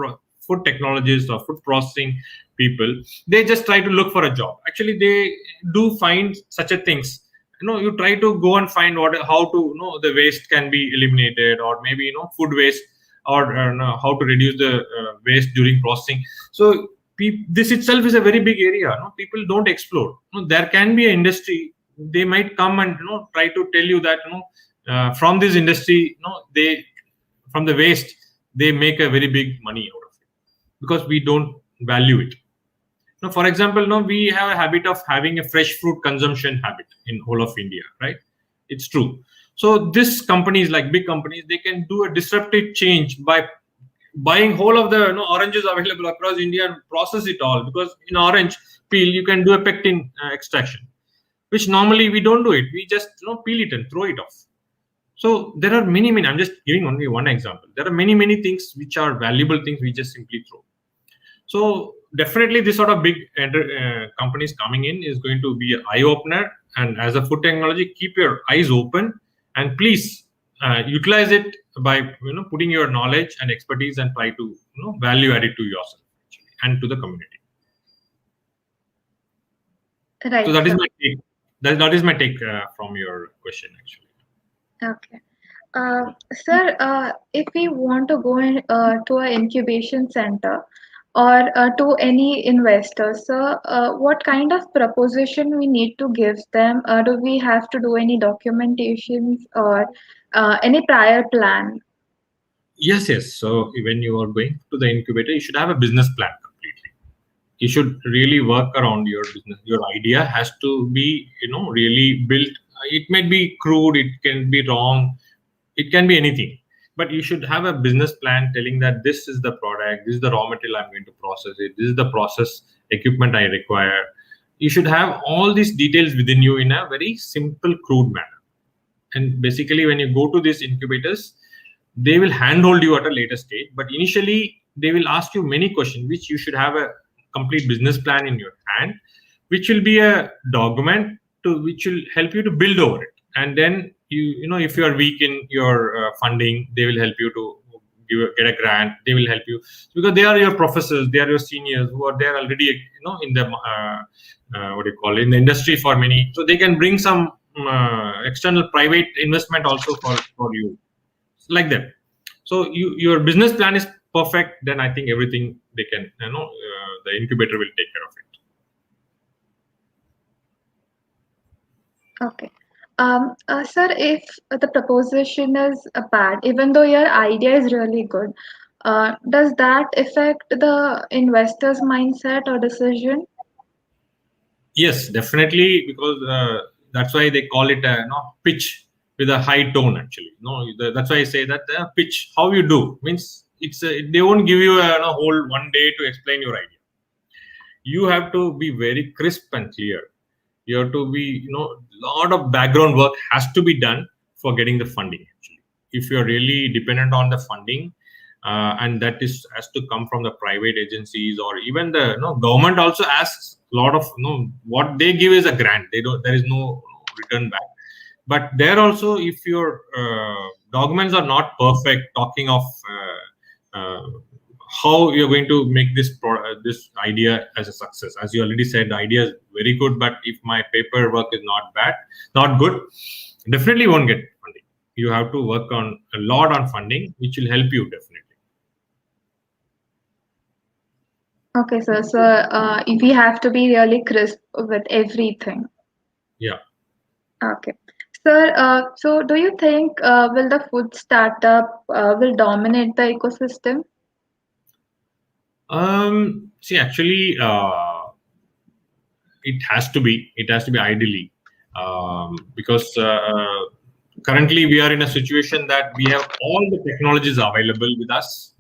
technologist or food processing people, they just try to look for a job. Actually, they do find such a things. You try to go and find how to the waste can be eliminated, or maybe food waste, or how to reduce the waste during processing. So this itself is a very big area. People don't explore. There can be an industry. They might come and try to tell you that from this industry, they, from the waste, they make a very big money out of it, because we don't value it. For example, we have a habit of having a fresh fruit consumption habit in whole of India, right? It's true. So these companies, like big companies, they can do a disruptive change by buying whole of the oranges available across India and process it all, because in orange peel you can do a pectin extraction, which normally we don't do it. We just peel it and throw it off. So there are many. I'm just giving only one example. There are many things which are valuable things we just simply throw. So definitely this sort of big companies coming in is going to be an eye opener. And as a food technology, keep your eyes open and please utilize it by putting your knowledge and expertise and try to value add it to yourself actually, and to the community. Right. So that is my take. That is my take from your question actually. Okay. Sir, if we want to go to an incubation center or to any investor, sir, what kind of proposition we need to give them? Do we have to do any documentations or any prior plan? Yes. So when you are going to the incubator, you should have a business plan completely. You should really work around your business. Your idea has to be, really built. It might be crude. It can be wrong. It can be anything. But you should have a business plan telling that this is the product, this is the raw material I'm going to process it, this is the process equipment I require. You should have all these details within you in a very simple, crude manner. And basically, when you go to these incubators, they will handhold you at a later stage. But initially, they will ask you many questions, which you should have a complete business plan in your hand, which will be a document which will help you to build over it. And then if you are weak in your funding, they will help you to get a grant. They will help you because they are your professors, they are your seniors who are there already, in the what do you call it, in the industry for many, so they can bring some external private investment also for you, like that. So your business plan is perfect, then I think everything they can, the incubator will take care of it. Okay. Sir, if the proposition is bad, even though your idea is really good, does that affect the investor's mindset or decision? Yes, definitely, because that's why they call it a pitch with a high tone. Actually, that's why I say that pitch. How you do means they won't give you a whole one day to explain your idea. You have to be very crisp and clear. You have to be, lot of background work has to be done for getting the funding. Actually, if you're really dependent on the funding, and that has to come from the private agencies, or even the government also asks a lot of, what they give is a grant. There is no return back. But there also, if your documents are not perfect, talking of how you're going to make this idea as a success. As you already said, the idea is very good, but if my paperwork is not good, definitely won't get funding. You have to work on a lot on funding, which will help you definitely. Okay, sir. So we have to be really crisp with everything. Yeah. Okay. Sir, so do you think will the food startup will dominate the ecosystem? See, actually, it has to be. It has to be ideally, because currently we are in a situation that we have all the technologies available with us,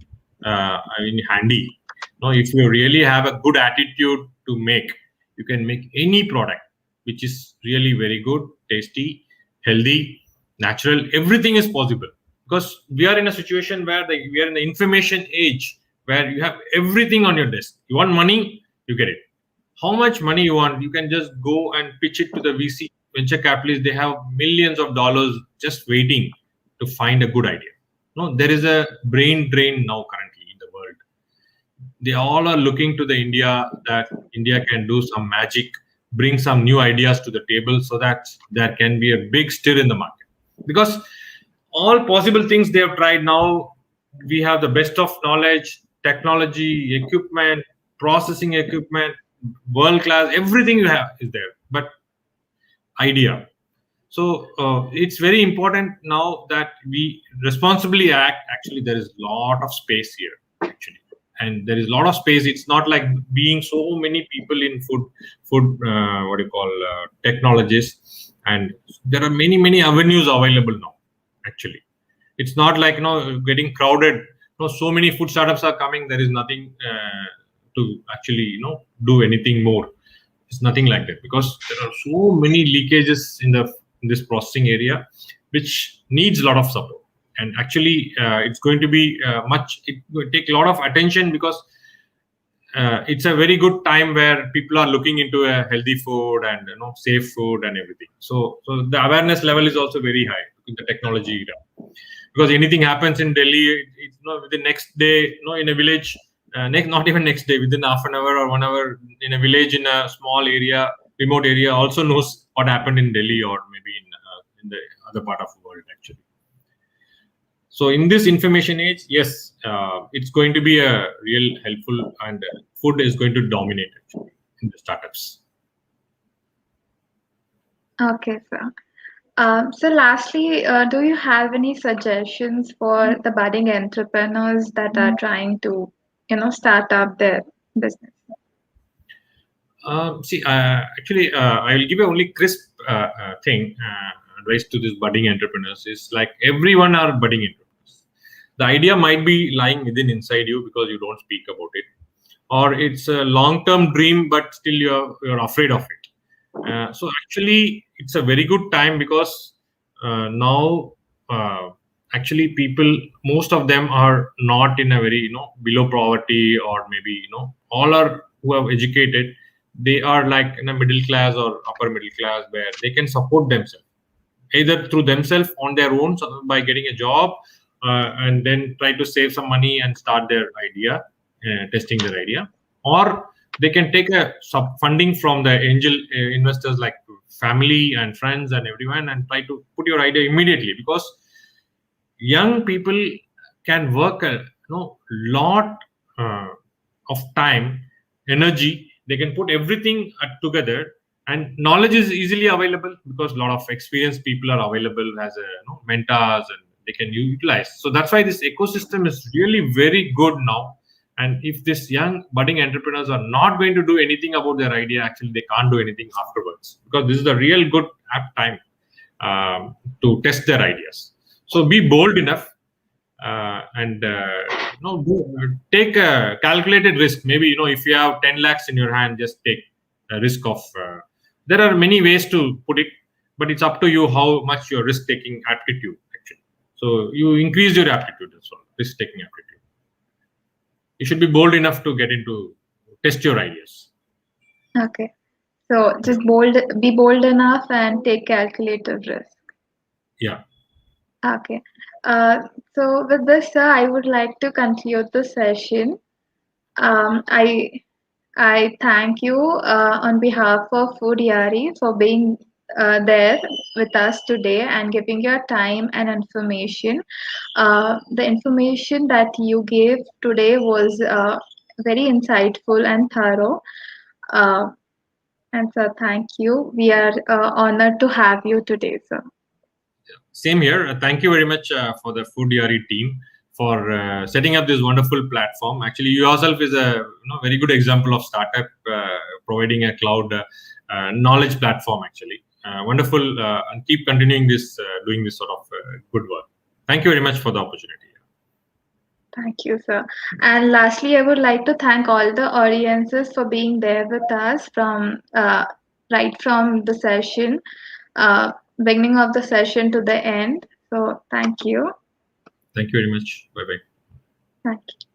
in handy. Now, if you really have a good attitude to make, you can make any product which is really very good, tasty, healthy, natural. Everything is possible because we are in a situation where we are in the information age where you have everything on your desk. You want money, you get it. How much money you want, you can just go and pitch it to the VC venture capitalists. They have millions of dollars just waiting to find a good idea. No, there is a brain drain now currently in the world. They all are looking to the India, that India can do some magic, bring some new ideas to the table so that there can be a big stir in the market. Because all possible things they have tried now, we have the best of knowledge, technology, equipment, processing equipment, world class, everything you have is there, but idea. So it's very important now that we responsibly act. Actually, there is a lot of space here, actually, and there is a lot of space. It's not like being so many people in food what do you call, technologists, and there are many avenues available now. Actually, it's not like getting crowded. So many food startups are coming. There is nothing to actually do anything more. It's nothing like that, because there are so many leakages in this processing area, which needs a lot of support. And actually, it's going to be it will take a lot of attention, because it's a very good time where people are looking into a healthy food and safe food and everything. So the awareness level is also very high in the technology era. Because anything happens in Delhi, it's within next day, in a village, not even next day, within half an hour or 1 hour, in a village, in a small area, remote area, also knows what happened in Delhi, or maybe in the other part of the world, actually. So in this information age, yes, it's going to be a real helpful, and food is going to dominate actually in the startups. Okay, sir. So lastly, do you have any suggestions for the budding entrepreneurs that are trying to, start up their business? See, actually, I will give you only crisp advice to these budding entrepreneurs. Is like, everyone are budding entrepreneurs. The idea might be lying within inside you because you don't speak about it, or it's a long-term dream, but still you're afraid of it. So actually, it's a very good time, because now actually people, most of them are not in a very below poverty, or maybe all are who have educated. They are like in a middle class or upper middle class, where they can support themselves. either through themselves on their own, so by getting a job, and then try to save some money and start their idea, testing their idea, or they can take a sub funding from the angel investors like family and friends and everyone, and try to put your idea immediately, because young people can work a lot uh, of time, energy. They can put everything together, and knowledge is easily available because a lot of experienced people are available as mentors, and they can utilize. So that's why this ecosystem is really very good now. And if these young budding entrepreneurs are not going to do anything about their idea, actually they can't do anything afterwards, because this is a real good apt time to test their ideas. So be bold enough, and take a calculated risk. Maybe if you have 10 lakhs in your hand, just take a risk of. There are many ways to put it, but it's up to you how much your risk taking aptitude actually. So you increase your aptitude as well, risk taking aptitude. You should be bold enough to get into test your ideas. Okay. So Yeah. just be bold enough and take calculated risk. Yeah. Okay. Uh, so with this, sir, I would like to conclude the session. Um, I I thank you on behalf of Foodyaari for being there with us today and giving your time and information. The information that you gave today was very insightful and thorough. Uh, and sir, thank you. We are honored to have you today, sir. Same here. Thank you very much for the Foodyaari team for setting up this wonderful platform. Actually, you yourself is a very good example of startup providing a cloud knowledge platform. Actually, wonderful, and keep continuing this, doing this sort of good work. Thank you very much for the opportunity. Thank you, sir. And lastly, I would like to thank all the audiences for being there with us from right from the session, uh, beginning of the session to the end. So thank you. Thank you very much. Bye bye. Thank you.